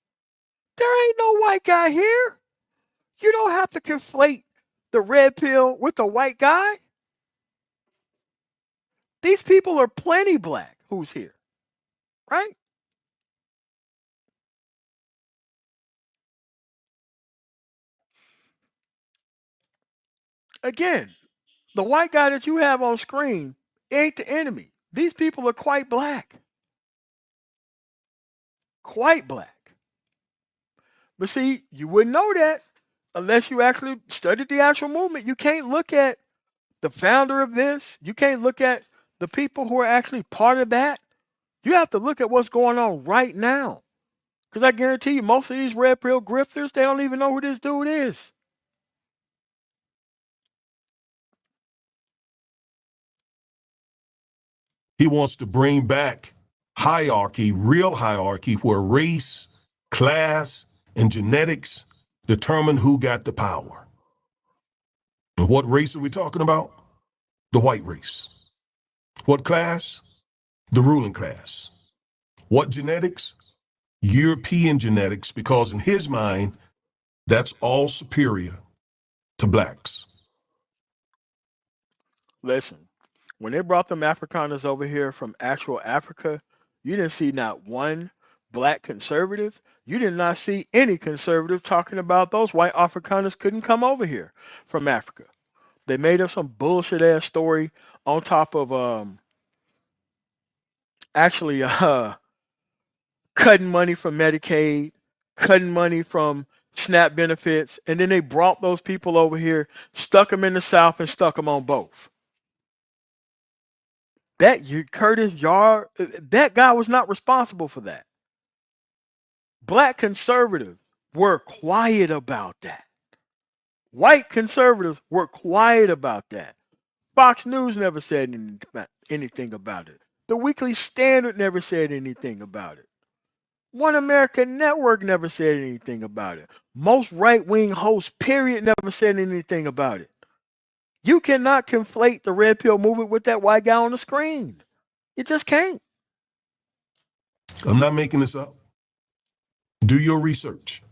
There ain't no white guy here. You don't have to conflate the red pill with the white guy. These people are plenty black who's here, right? Again, the white guy that you have on screen ain't the enemy. These people are quite black. Quite black. But see, you wouldn't know that unless you actually studied the actual movement. You can't look at the founder of this. You can't look at the people who are actually part of that. You have to look at what's going on right now. Because I guarantee you, most of these red pill grifters, they don't even know who this dude is. He wants to bring back hierarchy, real hierarchy, where race, class, and genetics determine who got the power. And what race are we talking about? The white race. What class? The ruling class. What genetics? European genetics, because in his mind, that's all superior to blacks. Listen, when they brought them Afrikaners over here from actual Africa, you didn't see not one black conservative. You did not see any conservative talking about those white Afrikaners couldn't come over here from Africa. They made up some bullshit ass story on top of actually cutting money from Medicaid, cutting money from SNAP benefits, and then they brought those people over here, stuck them in the South, and stuck them on both. That you Curtis Yar, that guy was not responsible for that. Black conservatives were quiet about that. White conservatives were quiet about that. Fox News never said anything about it. The Weekly Standard never said anything about it. One American Network never said anything about it. Most right wing hosts, period, never said anything about it. You cannot conflate the red pill movement with that white guy on the screen. You just can't. I'm not making this up. Do your research.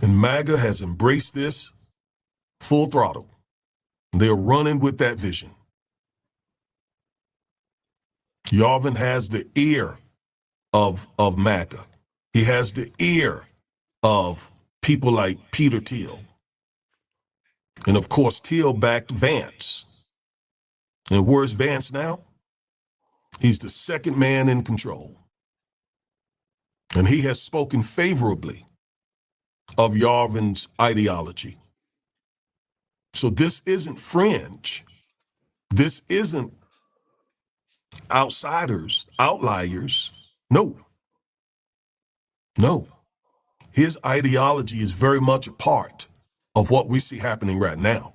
And MAGA has embraced this full throttle. They're running with that vision. Yarvin has the ear of MAGA. He has the ear of people like Peter Thiel. And of course, Thiel backed Vance. And where's Vance now? He's the second man in control. And he has spoken favorably of Yarvin's ideology. So this isn't fringe. This isn't outsiders, outliers. No, no. His ideology is very much a part of what we see happening right now.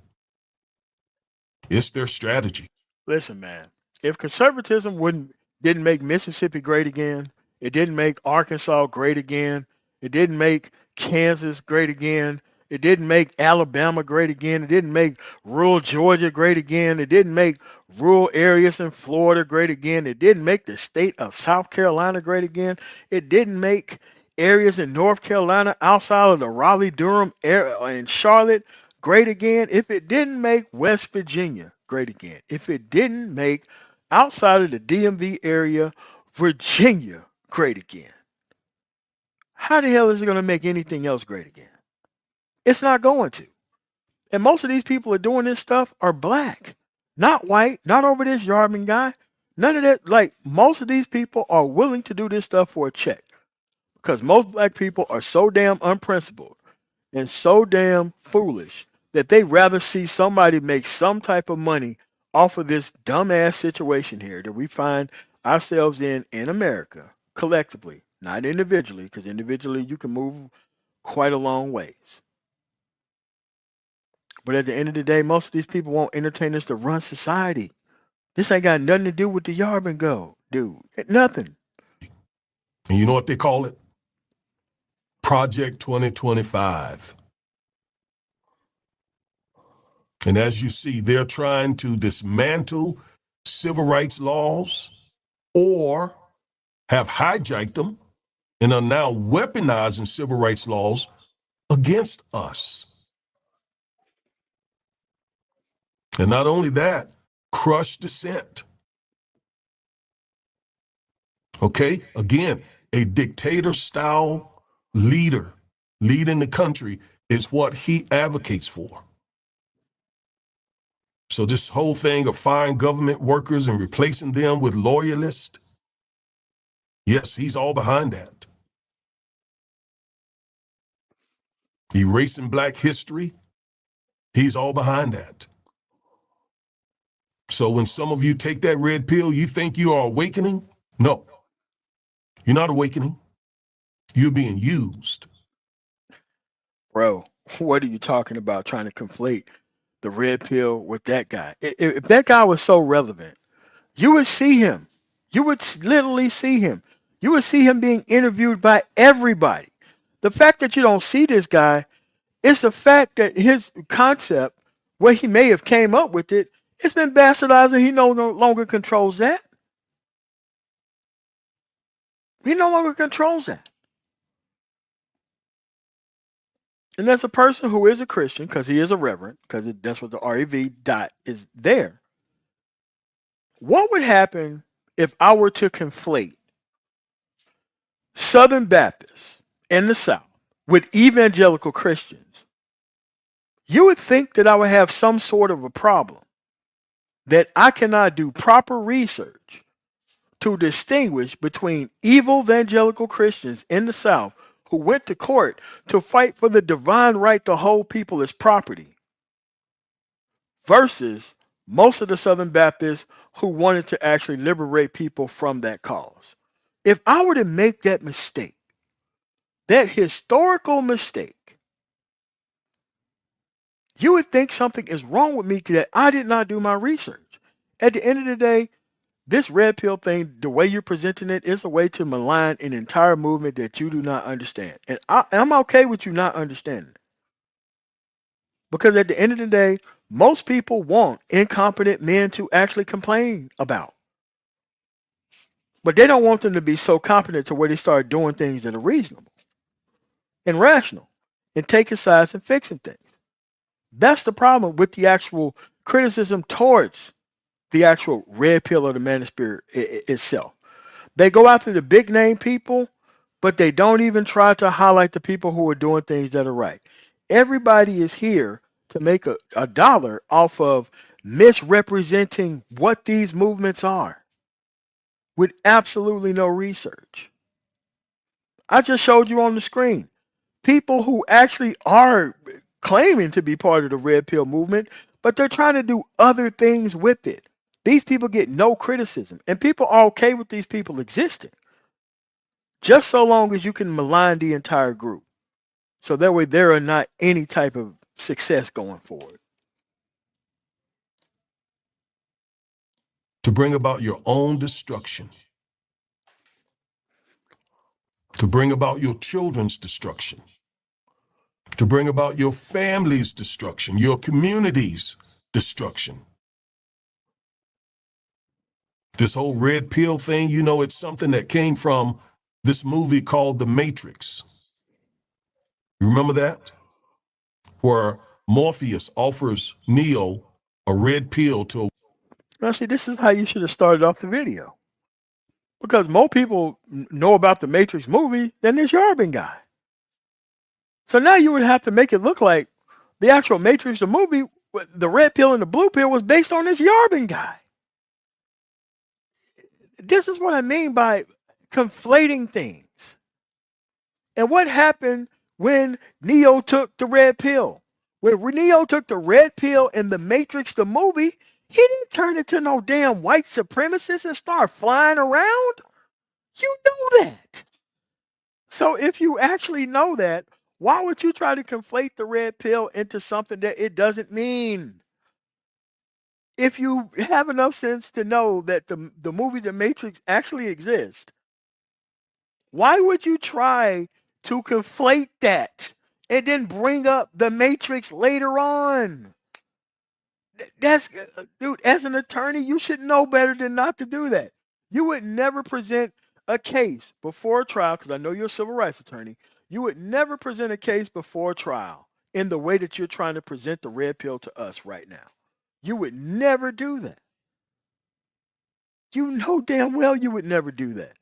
It's their strategy. Listen, man, if conservatism didn't make Mississippi great again, it didn't make Arkansas great again, it didn't make Kansas great again, it didn't make Alabama great again, it didn't make rural Georgia great again, it didn't make rural areas in Florida great again, it didn't make the state of South Carolina great again, it didn't make areas in North Carolina outside of the Raleigh, Durham area and Charlotte great again, if it didn't make West Virginia great again, if it didn't make outside of the DMV area Virginia great again, how the hell is it going to make anything else great again? It's not going to. And most of these people are doing this stuff are black, not white, not over this Yarvin guy. None of that. Like, most of these people are willing to do this stuff for a check because most black people are so damn unprincipled and so damn foolish that they rather see somebody make some type of money off of this dumbass situation here that we find ourselves in America collectively, not individually, because individually you can move quite a long ways. But at the end of the day, most of these people want entertainers to run society. This ain't got nothing to do with the Yarvin go, dude. Nothing. And you know what they call it? Project 2025. And as you see, they're trying to dismantle civil rights laws or have hijacked them and are now weaponizing civil rights laws against us. And not only that, crush dissent. Okay? Again, a dictator-style leader leading the country is what he advocates for. So this whole thing of firing government workers and replacing them with loyalists, yes, he's all behind that. Erasing black history, he's all behind that. So when some of you take that red pill, you think you are awakening? No, you're not awakening. You're being used. Bro, what are you talking about trying to conflate the red pill with that guy? If that guy was so relevant, you would see him. You would literally see him. You would see him being interviewed by everybody. The fact that you don't see this guy is the fact that his concept, where he may have came up with it, it's been bastardized and he no longer controls that. He no longer controls that. And as a person who is a Christian, because he is a reverend, because that's what the REV dot is there, what would happen if I were to conflate Southern Baptists in the South with evangelical Christians? You would think that I would have some sort of a problem, that I cannot do proper research to distinguish between evangelical Christians in the South who went to court to fight for the divine right to hold people as property versus most of the Southern Baptists who wanted to actually liberate people from that cause. If I were to make that mistake, that historical mistake, you would think something is wrong with me that I did not do my research. At the end of the day, this red pill thing, the way you're presenting it, is a way to malign an entire movement that you do not understand. And I'm okay with you not understanding it. Because at the end of the day, most people want incompetent men to actually complain about. But they don't want them to be so competent to where they start doing things that are reasonable and rational and taking sides and fixing things. That's the problem with the actual criticism towards the actual red pill or the manosphere itself. They go after the big name people, but they don't even try to highlight the people who are doing things that are right. Everybody is here to make a dollar off of misrepresenting what these movements are with absolutely no research. I just showed you on the screen people who actually are claiming to be part of the red pill movement, but they're trying to do other things with it. These people get no criticism, and people are okay with these people existing, just so long as you can malign the entire group. So that way there are not any type of success going forward. To bring about your own destruction, to bring about your children's destruction, to bring about your family's destruction, your community's destruction. This whole red pill thing, you know, it's something that came from this movie called The Matrix. You remember that? Where Morpheus offers Neo a red pill to. Now, see, this is how you should have started off the video. Because more people know about the Matrix movie than this Yarvin guy. So now you would have to make it look like the actual Matrix, the movie, the red pill and the blue pill was based on this Yarvin guy. This is what I mean by conflating things. And what happened when Neo took the red pill? When Neo took the red pill in the Matrix, the movie, he didn't turn into no damn white supremacist and start flying around. You know that. So if you actually know that, why would you try to conflate the red pill into something that it doesn't mean? If you have enough sense to know that the movie The Matrix actually exists, why would you try to conflate that and then bring up The Matrix later on? That's dude, as an attorney, you should know better than not to do that. You would never present a case before a trial, because I know you're a civil rights attorney. You would never present a case before a trial in the way that you're trying to present the red pill to us right now. You would never do that. You know damn well you would never do that.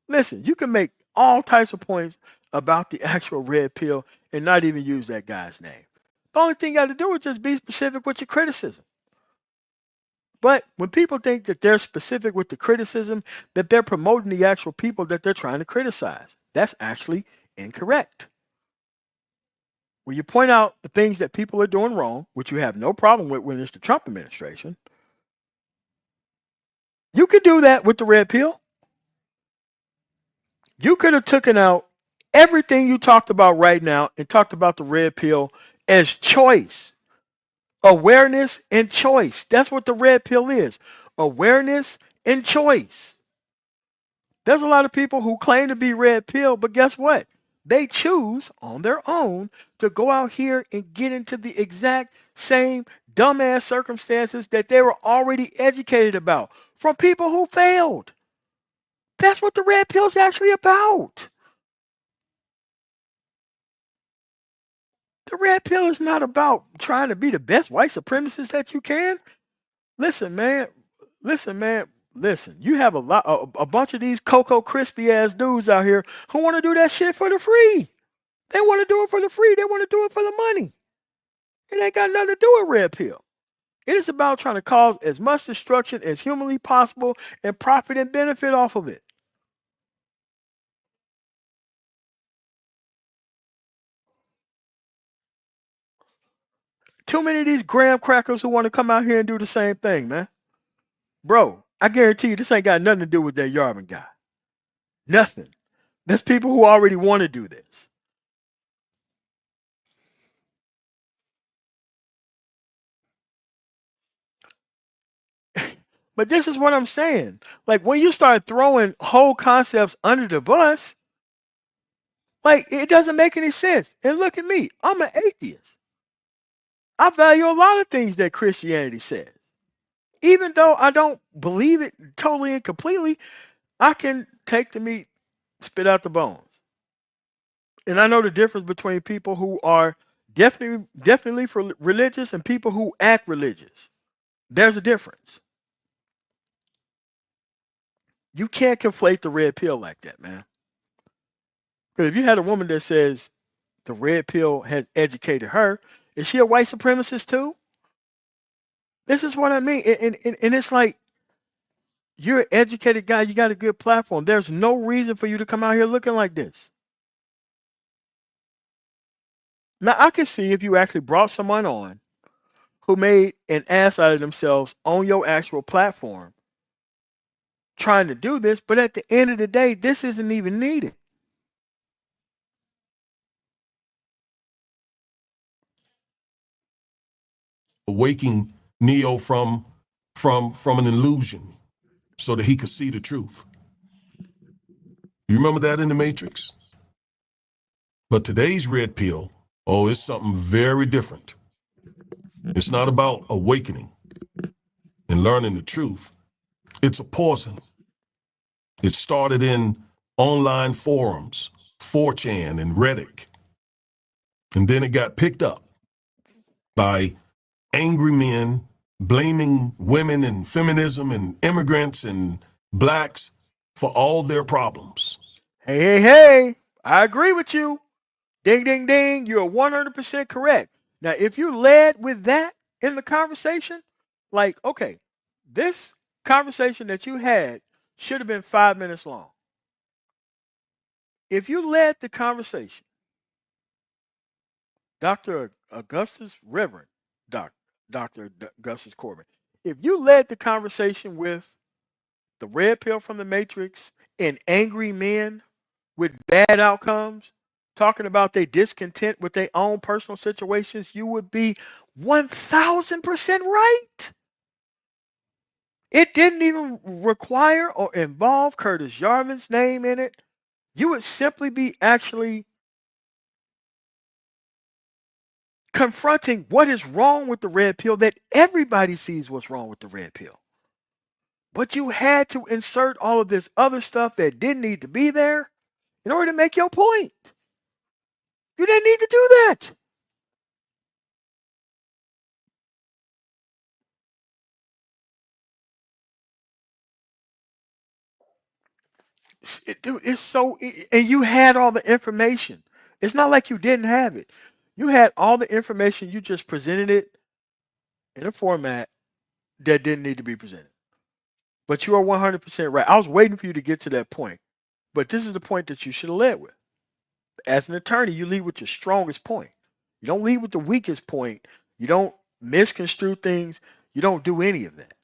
Listen, you can make all types of points about the actual red pill and not even use that guy's name. The only thing you got to do is just be specific with your criticism. But when people think that they're specific with the criticism, that they're promoting the actual people that they're trying to criticize, that's actually incorrect. When you point out the things that people are doing wrong, which you have no problem with when it's the Trump administration, you could do that with the red pill. You could have taken out everything you talked about right now and talked about the red pill as choice, awareness, and choice. That's what the red pill is, awareness and choice. There's a lot of people who claim to be red pill, but guess what? They choose on their own to go out here and get into the exact same dumbass circumstances that they were already educated about from people who failed. That's what the red pill is actually about. The red pill is not about trying to be the best white supremacist that you can. Listen, man. Listen, man. Listen. You have a bunch of these Cocoa Crispy ass dudes out here who want to do that shit for the free. They want to do it for the free. They want to do it for the money. It ain't got nothing to do with red pill. It is about trying to cause as much destruction as humanly possible and profit and benefit off of it. Too many of these graham crackers who want to come out here and do the same thing, man. Bro, I guarantee you this ain't got nothing to do with that Yarvin guy. Nothing. There's people who already want to do this. But this is what I'm saying. Like when you start throwing whole concepts under the bus, like it doesn't make any sense. And look at me. I'm an atheist. I value a lot of things that Christianity says. Even though I don't believe it totally and completely, I can take the meat, spit out the bones. And I know the difference between people who are definitely for religious and people who act religious. There's a difference. You can't conflate the red pill like that, man. Because if you had a woman that says the red pill has educated her, is she a white supremacist too? This is what I mean. And it's like, you're an educated guy, you got a good platform. There's no reason for you to come out here looking like this. Now, I can see if you actually brought someone on who made an ass out of themselves on your actual platform trying to do this, but at the end of the day, this isn't even needed. Waking Neo from an illusion so that he could see the truth. You remember that in the Matrix? But today's red pill, oh, it's something very different. It's not about awakening and learning the truth. It's a poison. It started in online forums, 4chan and Reddit. And then it got picked up by angry men blaming women and feminism and immigrants and blacks for all their problems. Hey, hey, hey, I agree with you. Ding, ding, ding. You're 100% correct. Now, if you led with that in the conversation, like, okay, this conversation that you had should have been 5 minutes long. If you led the conversation, Dr. Augustus Reverend Dr. Augustus Corbin, if you led the conversation with the red pill from the Matrix and angry men with bad outcomes, talking about their discontent with their own personal situations, you would be 1000% right. It didn't even require or involve Curtis Yarvin's name in it. You would simply be actually confronting what is wrong with the red pill, that everybody sees what's wrong with the red pill. But you had to insert all of this other stuff that didn't need to be there in order to make your point. You didn't need to do that. Dude, it's so, and you had all the information. It's not like you didn't have it. You had all the information. You just presented it in a format that didn't need to be presented. But you are 100% right. I was waiting for you to get to that point. But this is the point that you should have led with. As an attorney, you lead with your strongest point. You don't lead with the weakest point. You don't misconstrue things. You don't do any of that.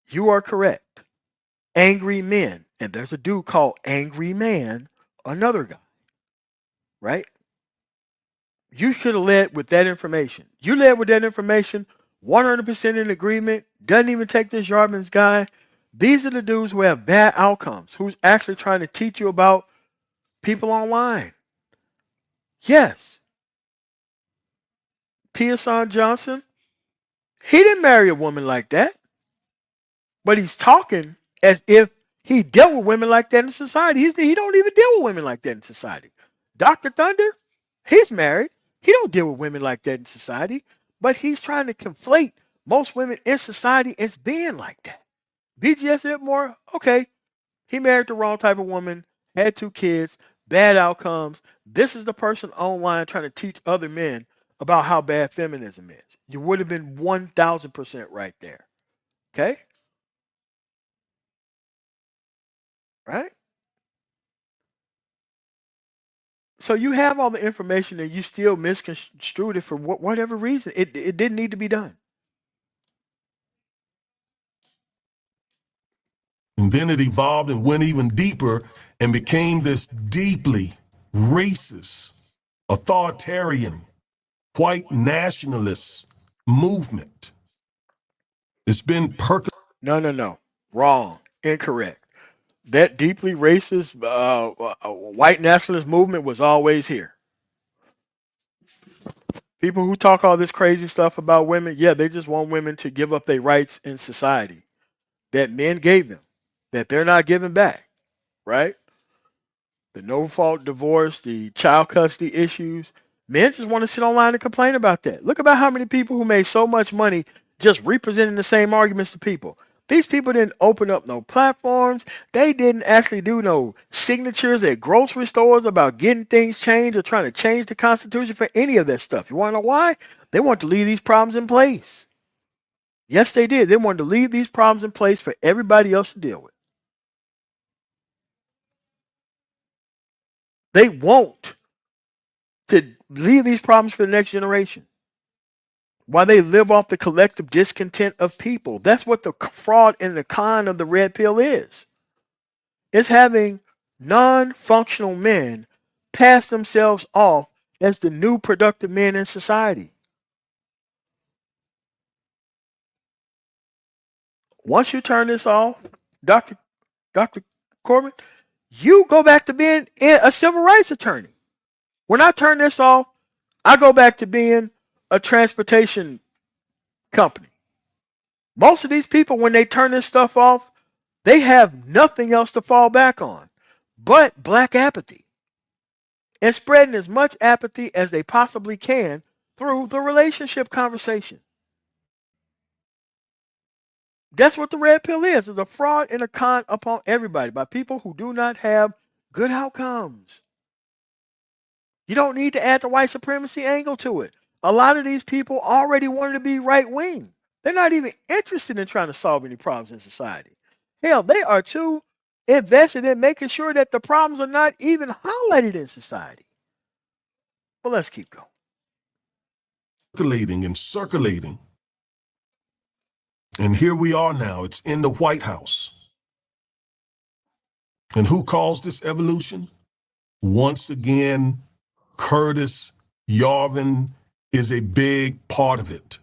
You are correct. Angry men. And there's a dude called Angry Man, another guy, right? You should have led with that information. You led with that information, 100% in agreement, doesn't even take this Yarvin's guy. These are the dudes who have bad outcomes, who's actually trying to teach you about people online. Yes, Son Johnson, he didn't marry a woman like that, but he's talking as if he dealt with women like that in society. He don't even deal with women like that in society. Dr. Thunder, he's married. He don't deal with women like that in society, but he's trying to conflate most women in society as being like that. BGS Edmore, okay, he married the wrong type of woman, had 2 kids, bad outcomes. This is the person online trying to teach other men about how bad feminism is. You would have been 1000% right there. Okay? Right? So you have all the information and you still misconstrued it for whatever reason. It didn't need to be done. And then it evolved and went even deeper and became this deeply racist, authoritarian, white nationalist movement. It's been percolating. No, no, no. Wrong. Incorrect. That deeply racist white nationalist movement was always here. People who talk all this crazy stuff about women, yeah, they just want women to give up their rights in society that men gave them, that they're not giving back, right? The no fault divorce, the child custody issues. Men just want to sit online and complain about that. Look about how many people who made so much money just representing the same arguments to people. These people didn't open up no platforms. They didn't actually do no signatures at grocery stores about getting things changed or trying to change the Constitution for any of that stuff. You want to know why? They want to leave these problems in place. Yes, they did. They wanted to leave these problems in place for everybody else to deal with. They want to leave these problems for the next generation. Why they live off the collective discontent of people. That's what the fraud and the con of the red pill is. It's having non-functional men pass themselves off as the new productive men in society. Once you turn this off, Dr. Dr. Corbin, you go back to being a civil rights attorney. When I turn this off, I go back to being a transportation company. Most of these people, when they turn this stuff off, they have nothing else to fall back on but black apathy and spreading as much apathy as they possibly can through the relationship conversation. That's what the red pill is. It's a fraud and a con upon everybody by people who do not have good outcomes. You don't need to add the white supremacy angle to it. A lot of these people already wanted to be right wing. They're not even interested in trying to solve any problems in society. Hell, they are too invested in making sure that the problems are not even highlighted in society. But let's keep going. Circulating and circulating. And here we are now. It's in the White House. And who calls this evolution? Once again, Curtis Yarvin is a big part of it.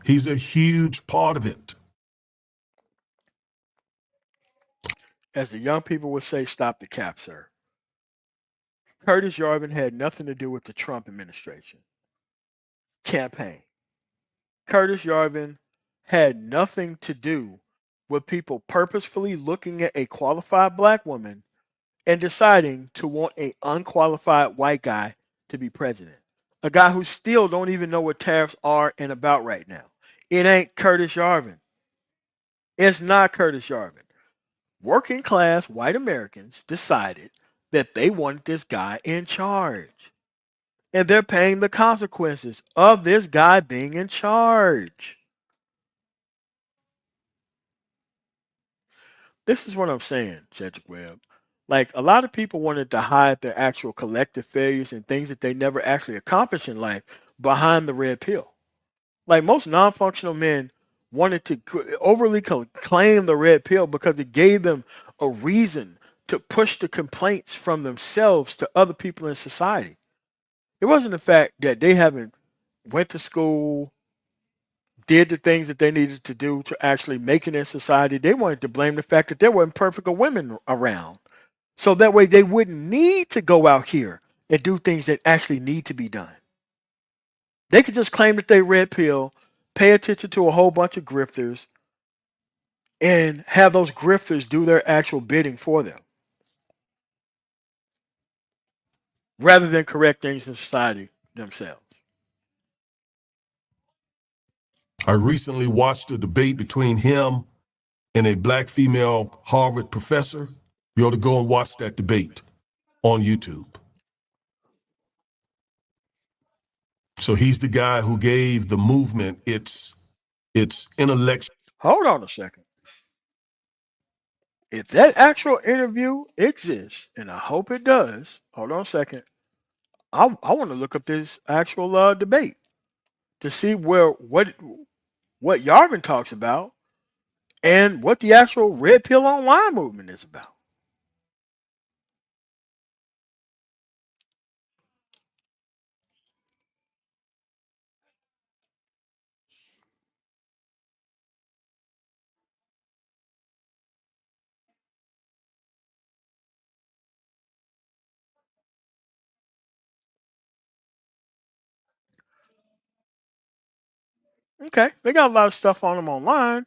He's a huge part of it. As the young people would say, stop the cap, sir. Curtis Yarvin had nothing to do with the Trump administration campaign. Curtis Yarvin had nothing to do with people purposefully looking at a qualified black woman and deciding to want an unqualified white guy to be president. A guy who still don't even know what tariffs are and about right now. It ain't Curtis Yarvin. It's not Curtis Yarvin. Working class white Americans decided that they wanted this guy in charge. And they're paying the consequences of this guy being in charge. This is what I'm saying, Cedric Webb. Like a lot of people wanted to hide their actual collective failures and things that they never actually accomplished in life behind the red pill. Like most non-functional men wanted to overly claim the red pill because it gave them a reason to push the complaints from themselves to other people in society. It wasn't the fact that they haven't went to school, did the things that they needed to do to actually make it in society. They wanted to blame the fact that there weren't perfect women around. So that way they wouldn't need to go out here and do things that actually need to be done. They could just claim that they red pill, pay attention to a whole bunch of grifters, and have those grifters do their actual bidding for them rather than correct things in society themselves. I recently watched a debate between him and a black female Harvard professor. You ought to go and watch that debate on YouTube. So he's the guy who gave the movement its intellectual. Hold on a second. If that actual interview exists, and I hope it does, hold on a second. I want to look up this actual debate to see what Yarvin talks about and what the actual Red Pill Online movement is about. Okay, they got a lot of stuff on them online.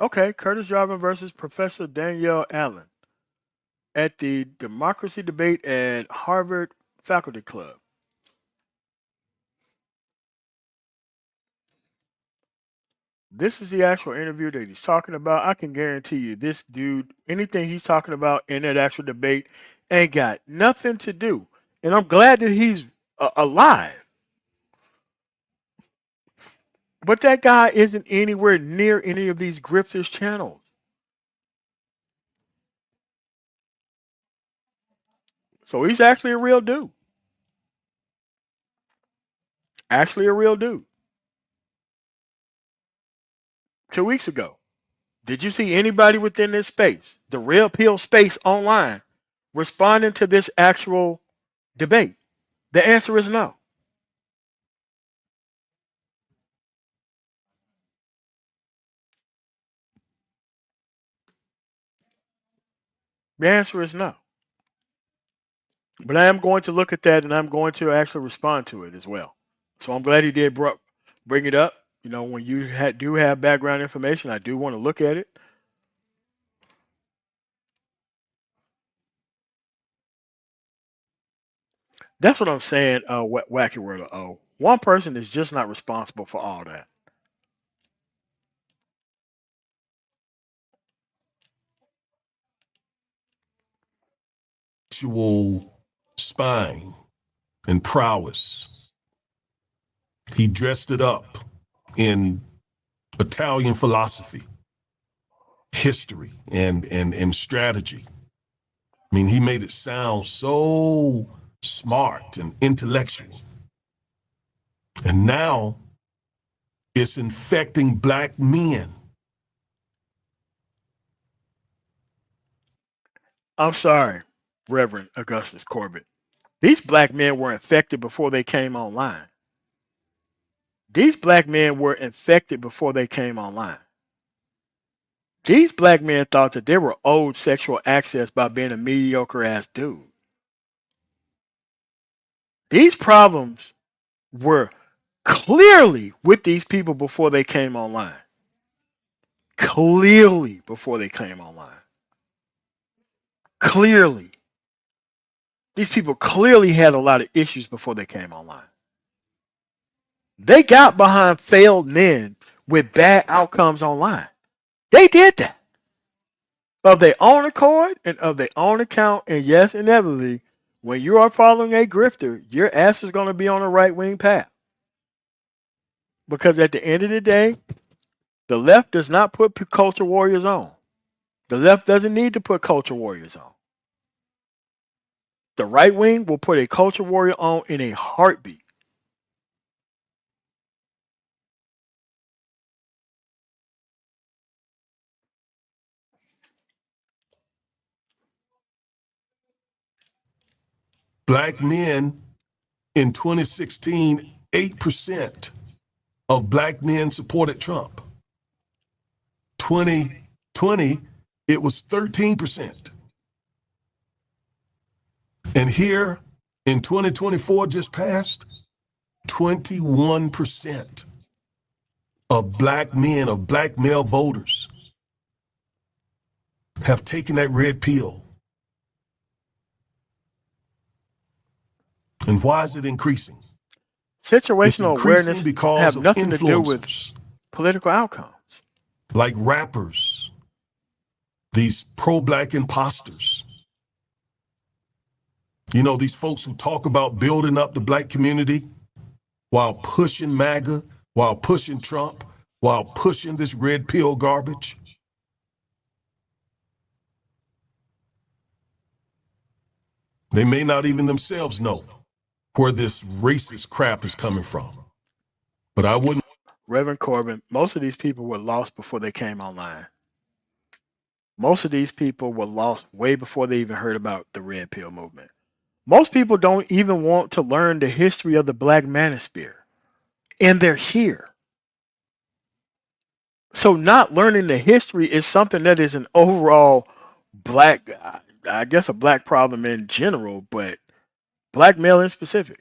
Okay, Curtis Yarvin versus Professor Danielle Allen at the Democracy Debate at Harvard Faculty Club. This is the actual interview that he's talking about. I can guarantee you, this dude, anything he's talking about in that actual debate, ain't got nothing to do. And I'm glad that he's alive. But that guy isn't anywhere near any of these grifters' channels. So he's actually a real dude. Actually, a real dude. 2 weeks ago, did you see anybody within this space, the real pill space online, responding to this actual debate? The answer is no. The answer is no. But I am going to look at that and I'm going to actually respond to it as well. So I'm glad he did bring it up. You know, when you do have background information, I do want to look at it. That's what I'm saying, Wacky Word of O. One person is just not responsible for all that. Actual spine and prowess. He dressed it up in Italian philosophy, history, and strategy. I mean, he made it sound so smart and intellectual. And now it's infecting black men. I'm sorry, Reverend Augustus Corbett. These black men were infected before they came online. These black men were infected before they came online. These black men thought that they were owed sexual access by being a mediocre ass dude. These problems were clearly with these people before they came online. Clearly before they came online. Clearly. These people clearly had a lot of issues before they came online. They got behind failed men with bad outcomes online. They did that of their own accord and of their own account. And yes, inevitably, when you are following a grifter, your ass is going to be on a right wing path. Because at the end of the day, the left does not put culture warriors on. The left doesn't need to put culture warriors on. The right wing will put a culture warrior on in a heartbeat. Black men in 2016, 8% of black men supported Trump. 2020, it was 13%. And here in 2024, just passed, 21% of black men, of black male voters, have taken that red pill. And why is it increasing? It's Situational increasing awareness because have of nothing to do with influencers political outcomes. like rappers, these pro-black imposters. You know, these folks who talk about building up the black community while pushing MAGA, while pushing Trump, while pushing this red pill garbage. They may not even themselves know where this racist crap is coming from. But I wouldn't. Reverend Corbin, most of these people were lost before they came online. Most of these people were lost way before they even heard about the red pill movement. Most people don't even want to learn the history of the black manosphere. And they're here. So not learning the history is something that is an overall black, I guess a black problem in general, but black male in specific.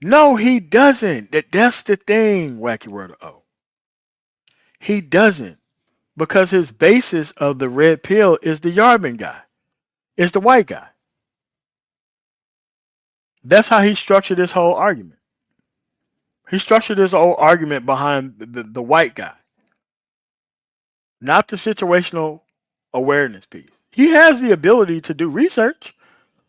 No, he doesn't. That's the thing, Wacky Word of O. He doesn't. Because his basis of the red pill is the Yarvin guy. It's the white guy. That's how he structured this whole argument. He structured his whole argument behind the white guy, not the situational awareness piece. He has the ability to do research,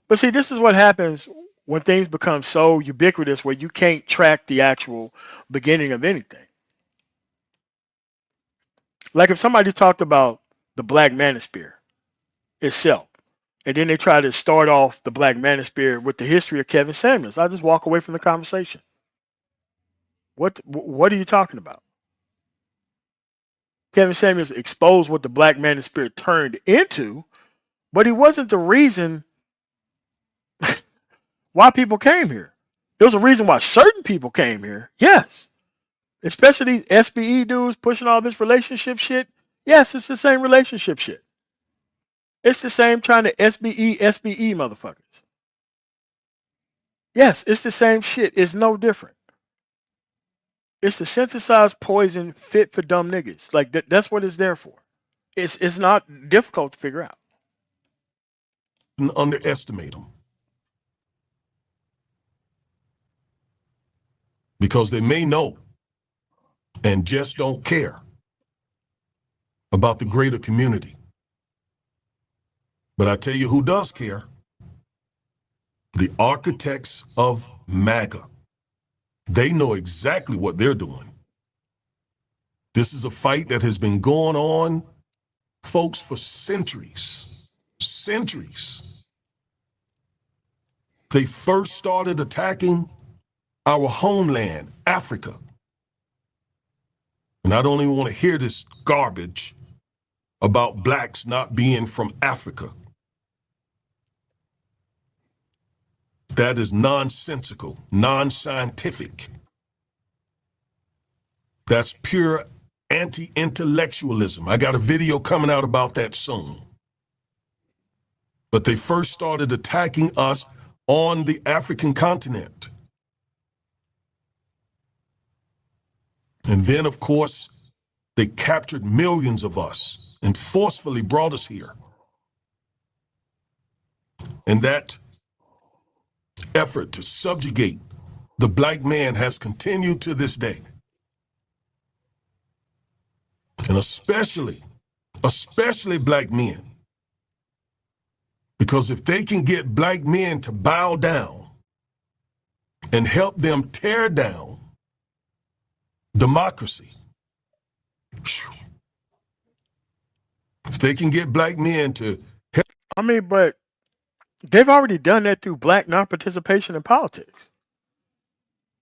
but see, this is what happens when things become so ubiquitous where you can't track the actual beginning of anything. Like if somebody talked about the Black Manosphere itself, and then they try to start off the Black Manosphere with the history of Kevin Samuels, I just walk away from the conversation. What are you talking about? Kevin Samuels exposed what the Black Manosphere turned into, but he wasn't the reason why people came here. There was a reason why certain people came here. Yes. Especially these SBE dudes pushing all this relationship shit. Yes, it's the same relationship shit. It's the same trying to SBE motherfuckers. Yes, it's the same shit. It's no different. It's the synthesized poison fit for dumb niggas. Like that's what it's there for. It's not difficult to figure out. And underestimate them because they may know and just don't care about the greater community. But I tell you who does care: the architects of MAGA. They know exactly what they're doing. This is a fight that has been going on, folks, for centuries. Centuries. They first started attacking our homeland, Africa. And I don't even want to hear this garbage about blacks not being from Africa. That is nonsensical, non-scientific. That's pure anti-intellectualism. I got a video coming out about that soon. But they first started attacking us on the African continent. And then, of course, they captured millions of us and forcefully brought us here. And that effort to subjugate the black man has continued to this day. And especially black men. Because if they can get black men to bow down and help them tear down democracy, if they can get black men to help. I mean, but they've already done that through black non-participation in politics.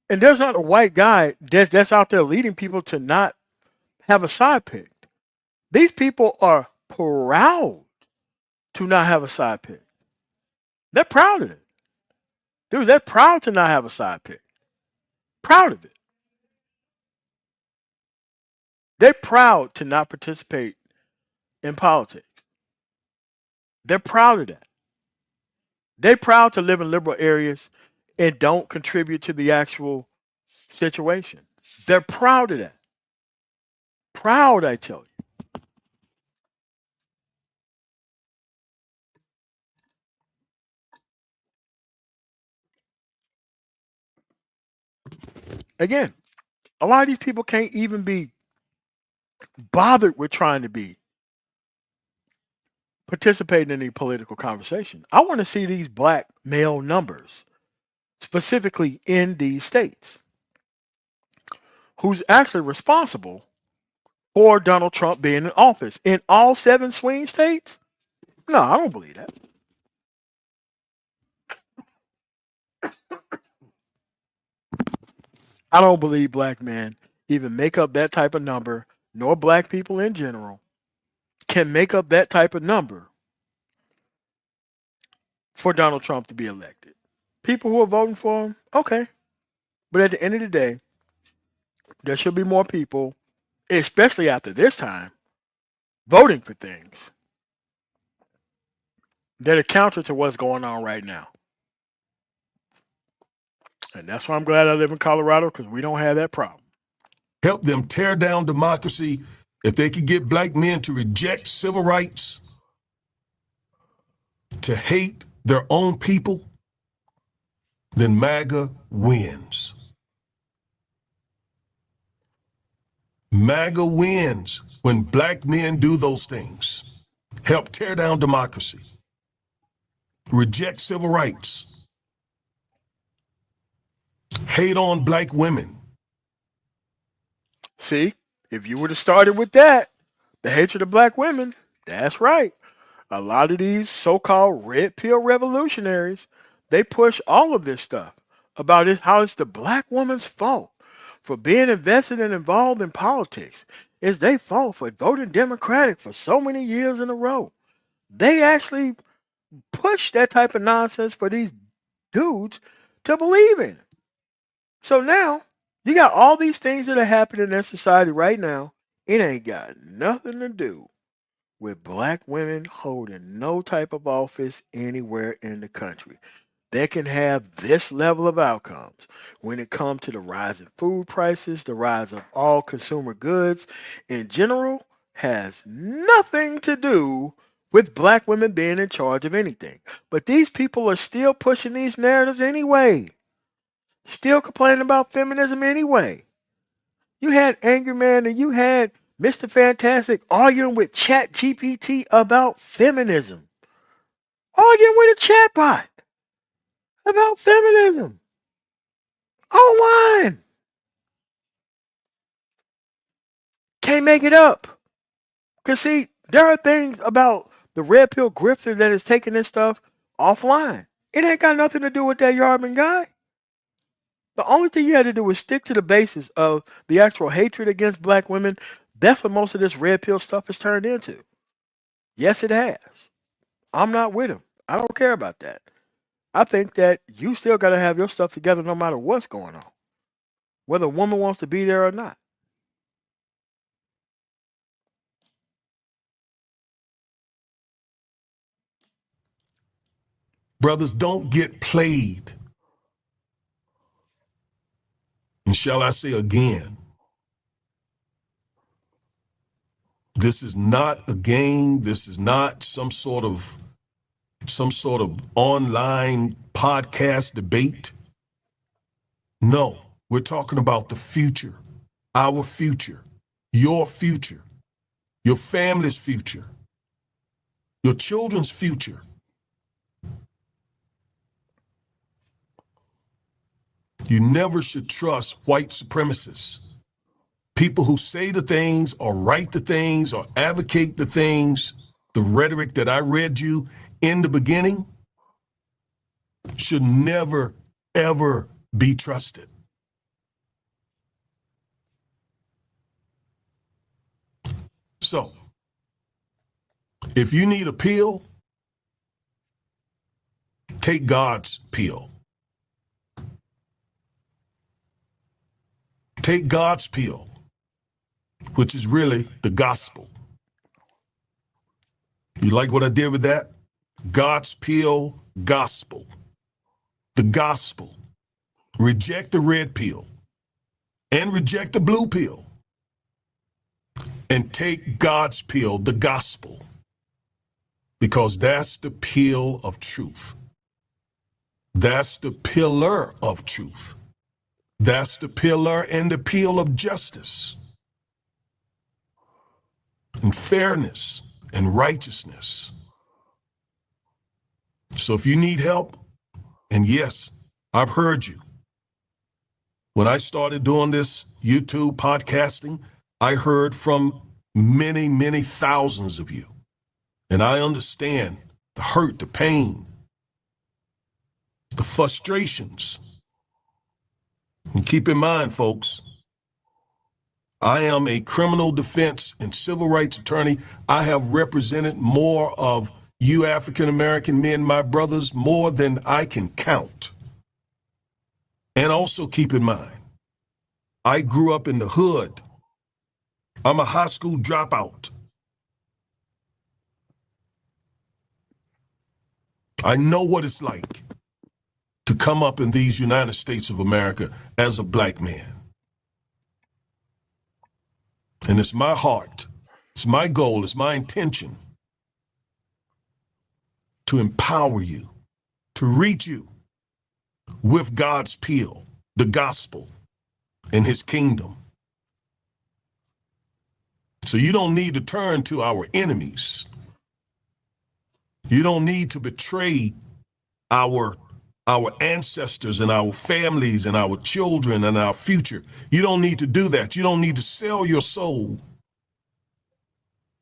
And there's not a white guy that's out there leading people to not have a side pick. These people are proud to not have a side pick. They're proud of it. Dude, they're proud to not have a side pick. Proud of it. They're proud to not participate in politics. They're proud of that. They're proud to live in liberal areas and don't contribute to the actual situation. They're proud of that. Proud, I tell you. Again, a lot of these people can't even be bothered with trying to be participating in any political conversation. I want to see these black male numbers, specifically in these states. Who's actually responsible for Donald Trump being in office in all 7 swing states? No, I don't believe that. I don't believe black men even make up that type of number, nor black people in general can make up that type of number for Donald Trump to be elected. People who are voting for him, okay. But at the end of the day, there should be more people, especially after this time, voting for things that are counter to what's going on right now. And that's why I'm glad I live in Colorado, because we don't have that problem. Help them tear down democracy. If they could get black men to reject civil rights, to hate their own people, then MAGA wins. MAGA wins when black men do those things. Help tear down democracy. Reject civil rights. Hate on black women. See, if you would have started with that, the hatred of black women, that's right. A lot of these so-called red pill revolutionaries, they push all of this stuff about it, how it's the black woman's fault for being invested and involved in politics. It's their fault for voting Democratic for so many years in a row. They actually push that type of nonsense for these dudes to believe in. So now you got all these things that are happening in society right now. It ain't got nothing to do with black women holding no type of office anywhere in the country. They can have this level of outcomes when it comes to the rise in food prices, the rise of all consumer goods in general, has nothing to do with black women being in charge of anything. But these people are still pushing these narratives anyway, still complaining about feminism anyway. You had Angry Man and you had Mr. Fantastic arguing with Chat GPT about feminism, arguing with a chatbot about feminism online. Can't make it up. Because, see, there are things about the red pill grifter that is taking this stuff offline. It ain't got nothing to do with that Yarvin guy. The only thing you had to do was stick to the basis of the actual hatred against black women. That's what most of this red pill stuff has turned into. Yes, it has. I'm not with him. I don't care about that. I think that you still got to have your stuff together no matter what's going on, whether a woman wants to be there or not. Brothers, don't get played. And shall I say again, this is not a game. This is not some sort of online podcast debate. No, we're talking about the future, our future, your family's future, your children's future. You never should trust white supremacists. People who say the things or write the things or advocate the things, the rhetoric that I read you in the beginning, should never, ever be trusted. So, if you need a pill, take God's pill. Take God's pill, which is really the gospel. You like what I did with that? God's pill, gospel. The gospel. Reject the red pill and reject the blue pill. And take God's pill, the gospel. Because that's the pill of truth. That's the pillar of truth. That's the pillar and the peel of justice and fairness and righteousness. So if you need help, and yes, I've heard you. When I started doing this YouTube podcasting, I heard from many, many thousands of you. And I understand the hurt, the pain, the frustrations. And keep in mind, folks, I am a criminal defense and civil rights attorney. I have represented more of you African-American men, my brothers, more than I can count. And also keep in mind, I grew up in the hood. I'm a high school dropout. I know what it's like to come up in these United States of America as a black man. And it's my heart, it's my goal, it's my intention to empower you, to reach you with God's pill, the gospel, and his kingdom. So you don't need to turn to our enemies. You don't need to betray our our ancestors and our families and our children and our future. You don't need to do that. You don't need to sell your soul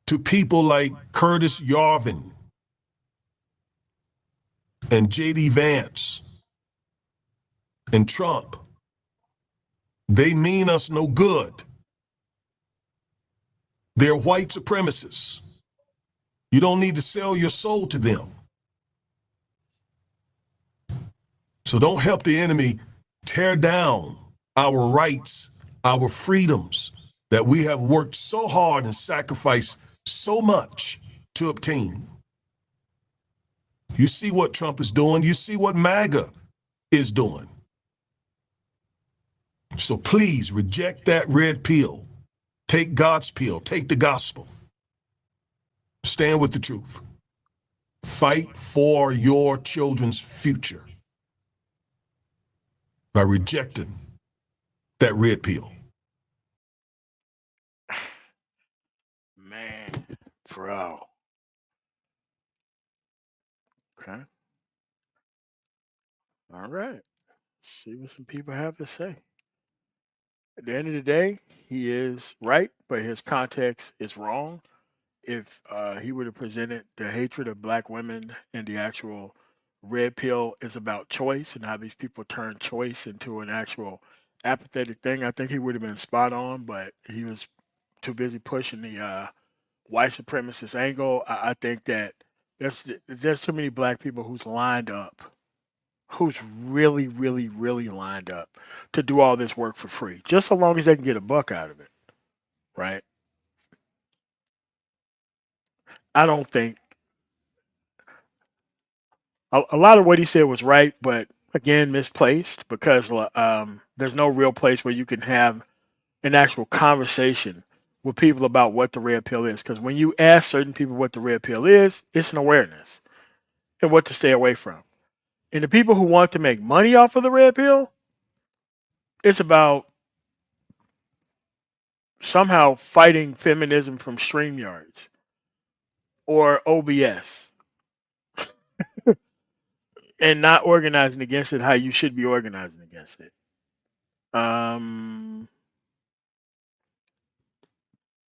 to people like Curtis Yarvin and J.D. Vance and Trump. They mean us no good. They're white supremacists. You don't need to sell your soul to them. So don't help the enemy tear down our rights, our freedoms that we have worked so hard and sacrificed so much to obtain. You see what Trump is doing. You see what MAGA is doing. So please reject that red pill. Take God's pill. Take the gospel. Stand with the truth. Fight for your children's future by rejecting that red pill. Man, bro. Okay. All right. See what some people have to say. At the end of the day, he is right, but his context is wrong. If he would have presented the hatred of black women and the actual red pill is about choice and how these people turn choice into an actual apathetic thing, I think he would have been spot on, but he was too busy pushing the white supremacist angle. I think that there's too many black people who's lined up, who's really, really, really lined up to do all this work for free, just so long as they can get a buck out of it, right? I don't think a lot of what he said was right, but again, misplaced because there's no real place where you can have an actual conversation with people about what the red pill is. Because when you ask certain people what the red pill is, it's an awareness and what to stay away from. And the people who want to make money off of the red pill, it's about somehow fighting feminism from StreamYards or OBS and not organizing against it how you should be organizing against it. Um,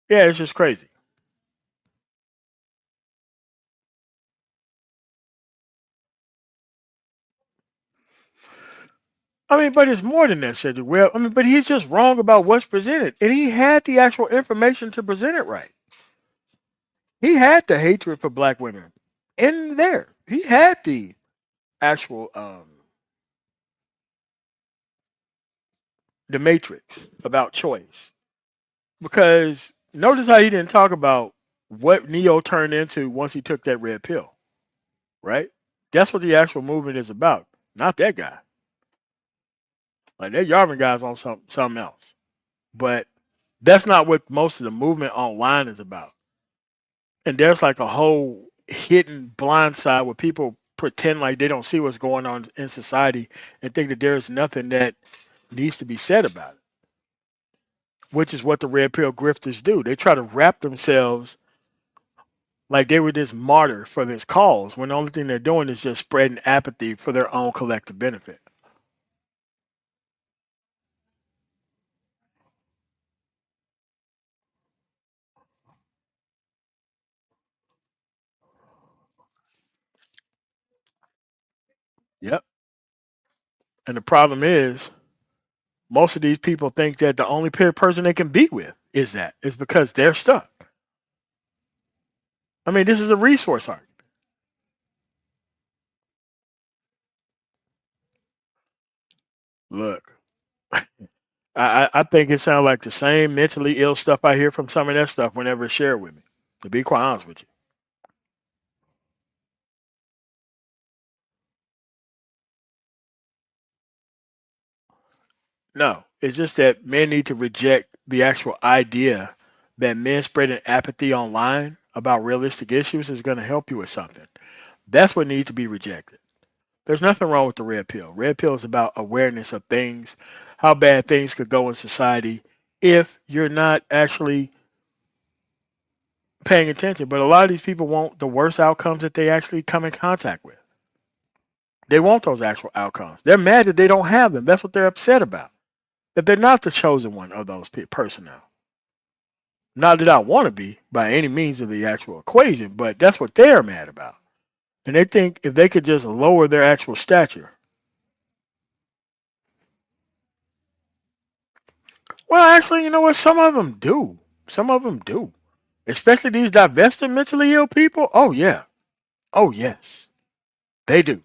yeah, it's just crazy. I mean, but it's more than that, Cedric. Well, I mean, but he's just wrong about what's presented, and he had the actual information to present it right. He had the hatred for black women in there. He had the actual the matrix about choice. Because notice how he didn't talk about what Neo turned into once he took that red pill, right? That's what the actual movement is about, not that guy. Like that Yarvin guy's on something else. But that's not what most of the movement online is about. And there's like a whole hidden blind side where people pretend like they don't see what's going on in society and think that there's nothing that needs to be said about it, which is what the red pill grifters do. They try to wrap themselves like they were this martyr for this cause when the only thing they're doing is just spreading apathy for their own collective benefit. Yep. And the problem is, most of these people think that the only person they can be with is because they're stuck. I mean, this is a resource argument. Look, I think it sounds like the same mentally ill stuff I hear from some of that stuff whenever it's shared with me. To be quite honest with you, no, it's just that men need to reject the actual idea that men spreading apathy online about realistic issues is going to help you with something. That's what needs to be rejected. There's nothing wrong with the red pill. Red pill is about awareness of things, how bad things could go in society if you're not actually paying attention. But a lot of these people want the worst outcomes that they actually come in contact with. They want those actual outcomes. They're mad that they don't have them. That's what they're upset about. That they're not the chosen one of those personnel. Not that I want to be by any means of the actual equation, but that's what they're mad about. And they think if they could just lower their actual stature. Well, actually, you know what? Some of them do. Some of them do. Especially these divested mentally ill people. Oh, yeah. Oh, yes. They do.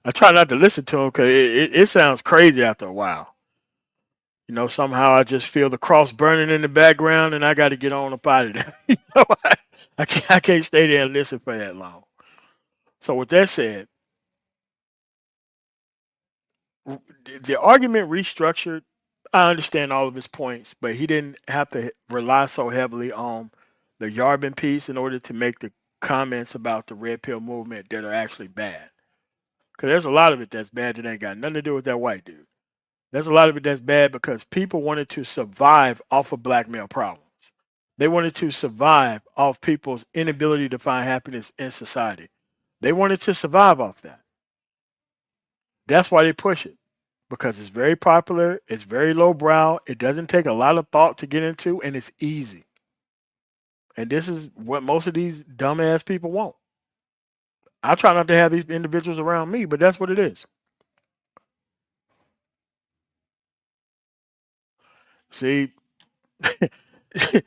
I try not to listen to them because it sounds crazy after a while. Somehow I just feel the cross burning in the background and I got to get on up out of there. I can't stay there and listen for that long. So, with that said, the argument restructured. I understand all of his points, but he didn't have to rely so heavily on the Yarvin piece in order to make the comments about the red pill movement that are actually bad. Because there's a lot of it that's bad that ain't got nothing to do with that white dude. There's a lot of it that's bad because people wanted to survive off of black male problems. They wanted to survive off people's inability to find happiness in society. They wanted to survive off that. That's why they push it. Because it's very popular, it's very lowbrow, it doesn't take a lot of thought to get into, and it's easy. And this is what most of these dumbass people want. I try not to have these individuals around me, but that's what it is. See,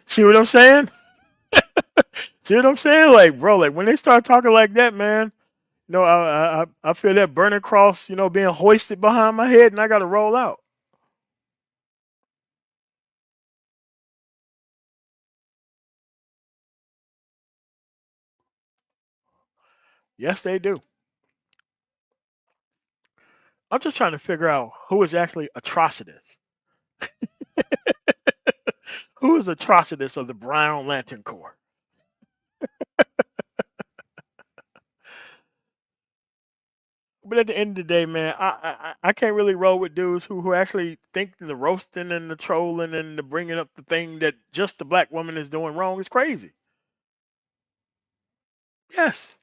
see what I'm saying? See what I'm saying? Like, bro, like when they start talking like that, man, I feel that burning cross, being hoisted behind my head, and I got to roll out. Yes, they do. I'm just trying to figure out who is actually Atrocitus. Who is Atrocitus of the Brown Lantern Corps? But at the end of the day, man, I can't really roll with dudes who actually think the roasting and the trolling and the bringing up the thing that just the black woman is doing wrong is crazy. Yes,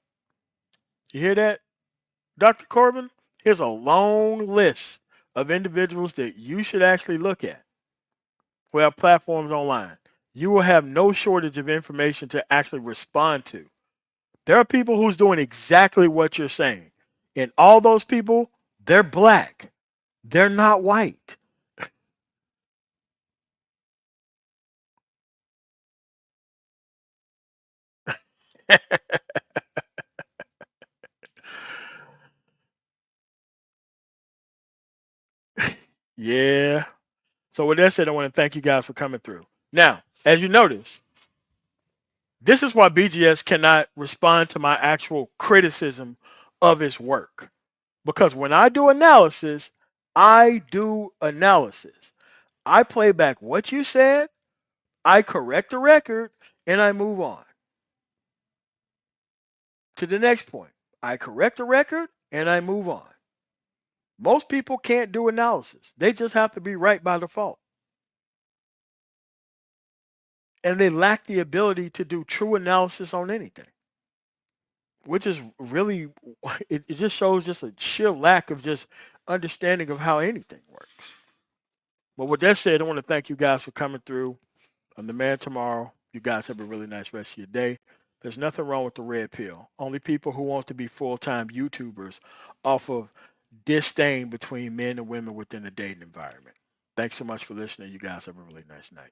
you hear that, Dr. Corbin? Here's a long list of individuals that you should actually look at who have platforms online. You will have no shortage of information to actually respond to. There are people who's doing exactly what you're saying, and all those people, they're black. They're not white. Yeah. So with that said, I want to thank you guys for coming through. Now, as you notice, this is why BGS cannot respond to my actual criticism of his work. Because when I do analysis, I do analysis. I play back what you said, I correct the record, and I move on to the next point. I correct the record and I move on. Most people can't do analysis. They just have to be right by default. And they lack the ability to do true analysis on anything, which is really, it just shows just a sheer lack of just understanding of how anything works. But with that said, I want to thank you guys for coming through. I'm the man tomorrow. You guys have a really nice rest of your day. There's nothing wrong with the red pill. Only people who want to be full-time YouTubers off of disdain between men and women within the dating environment. Thanks so much for listening. You guys have a really nice night.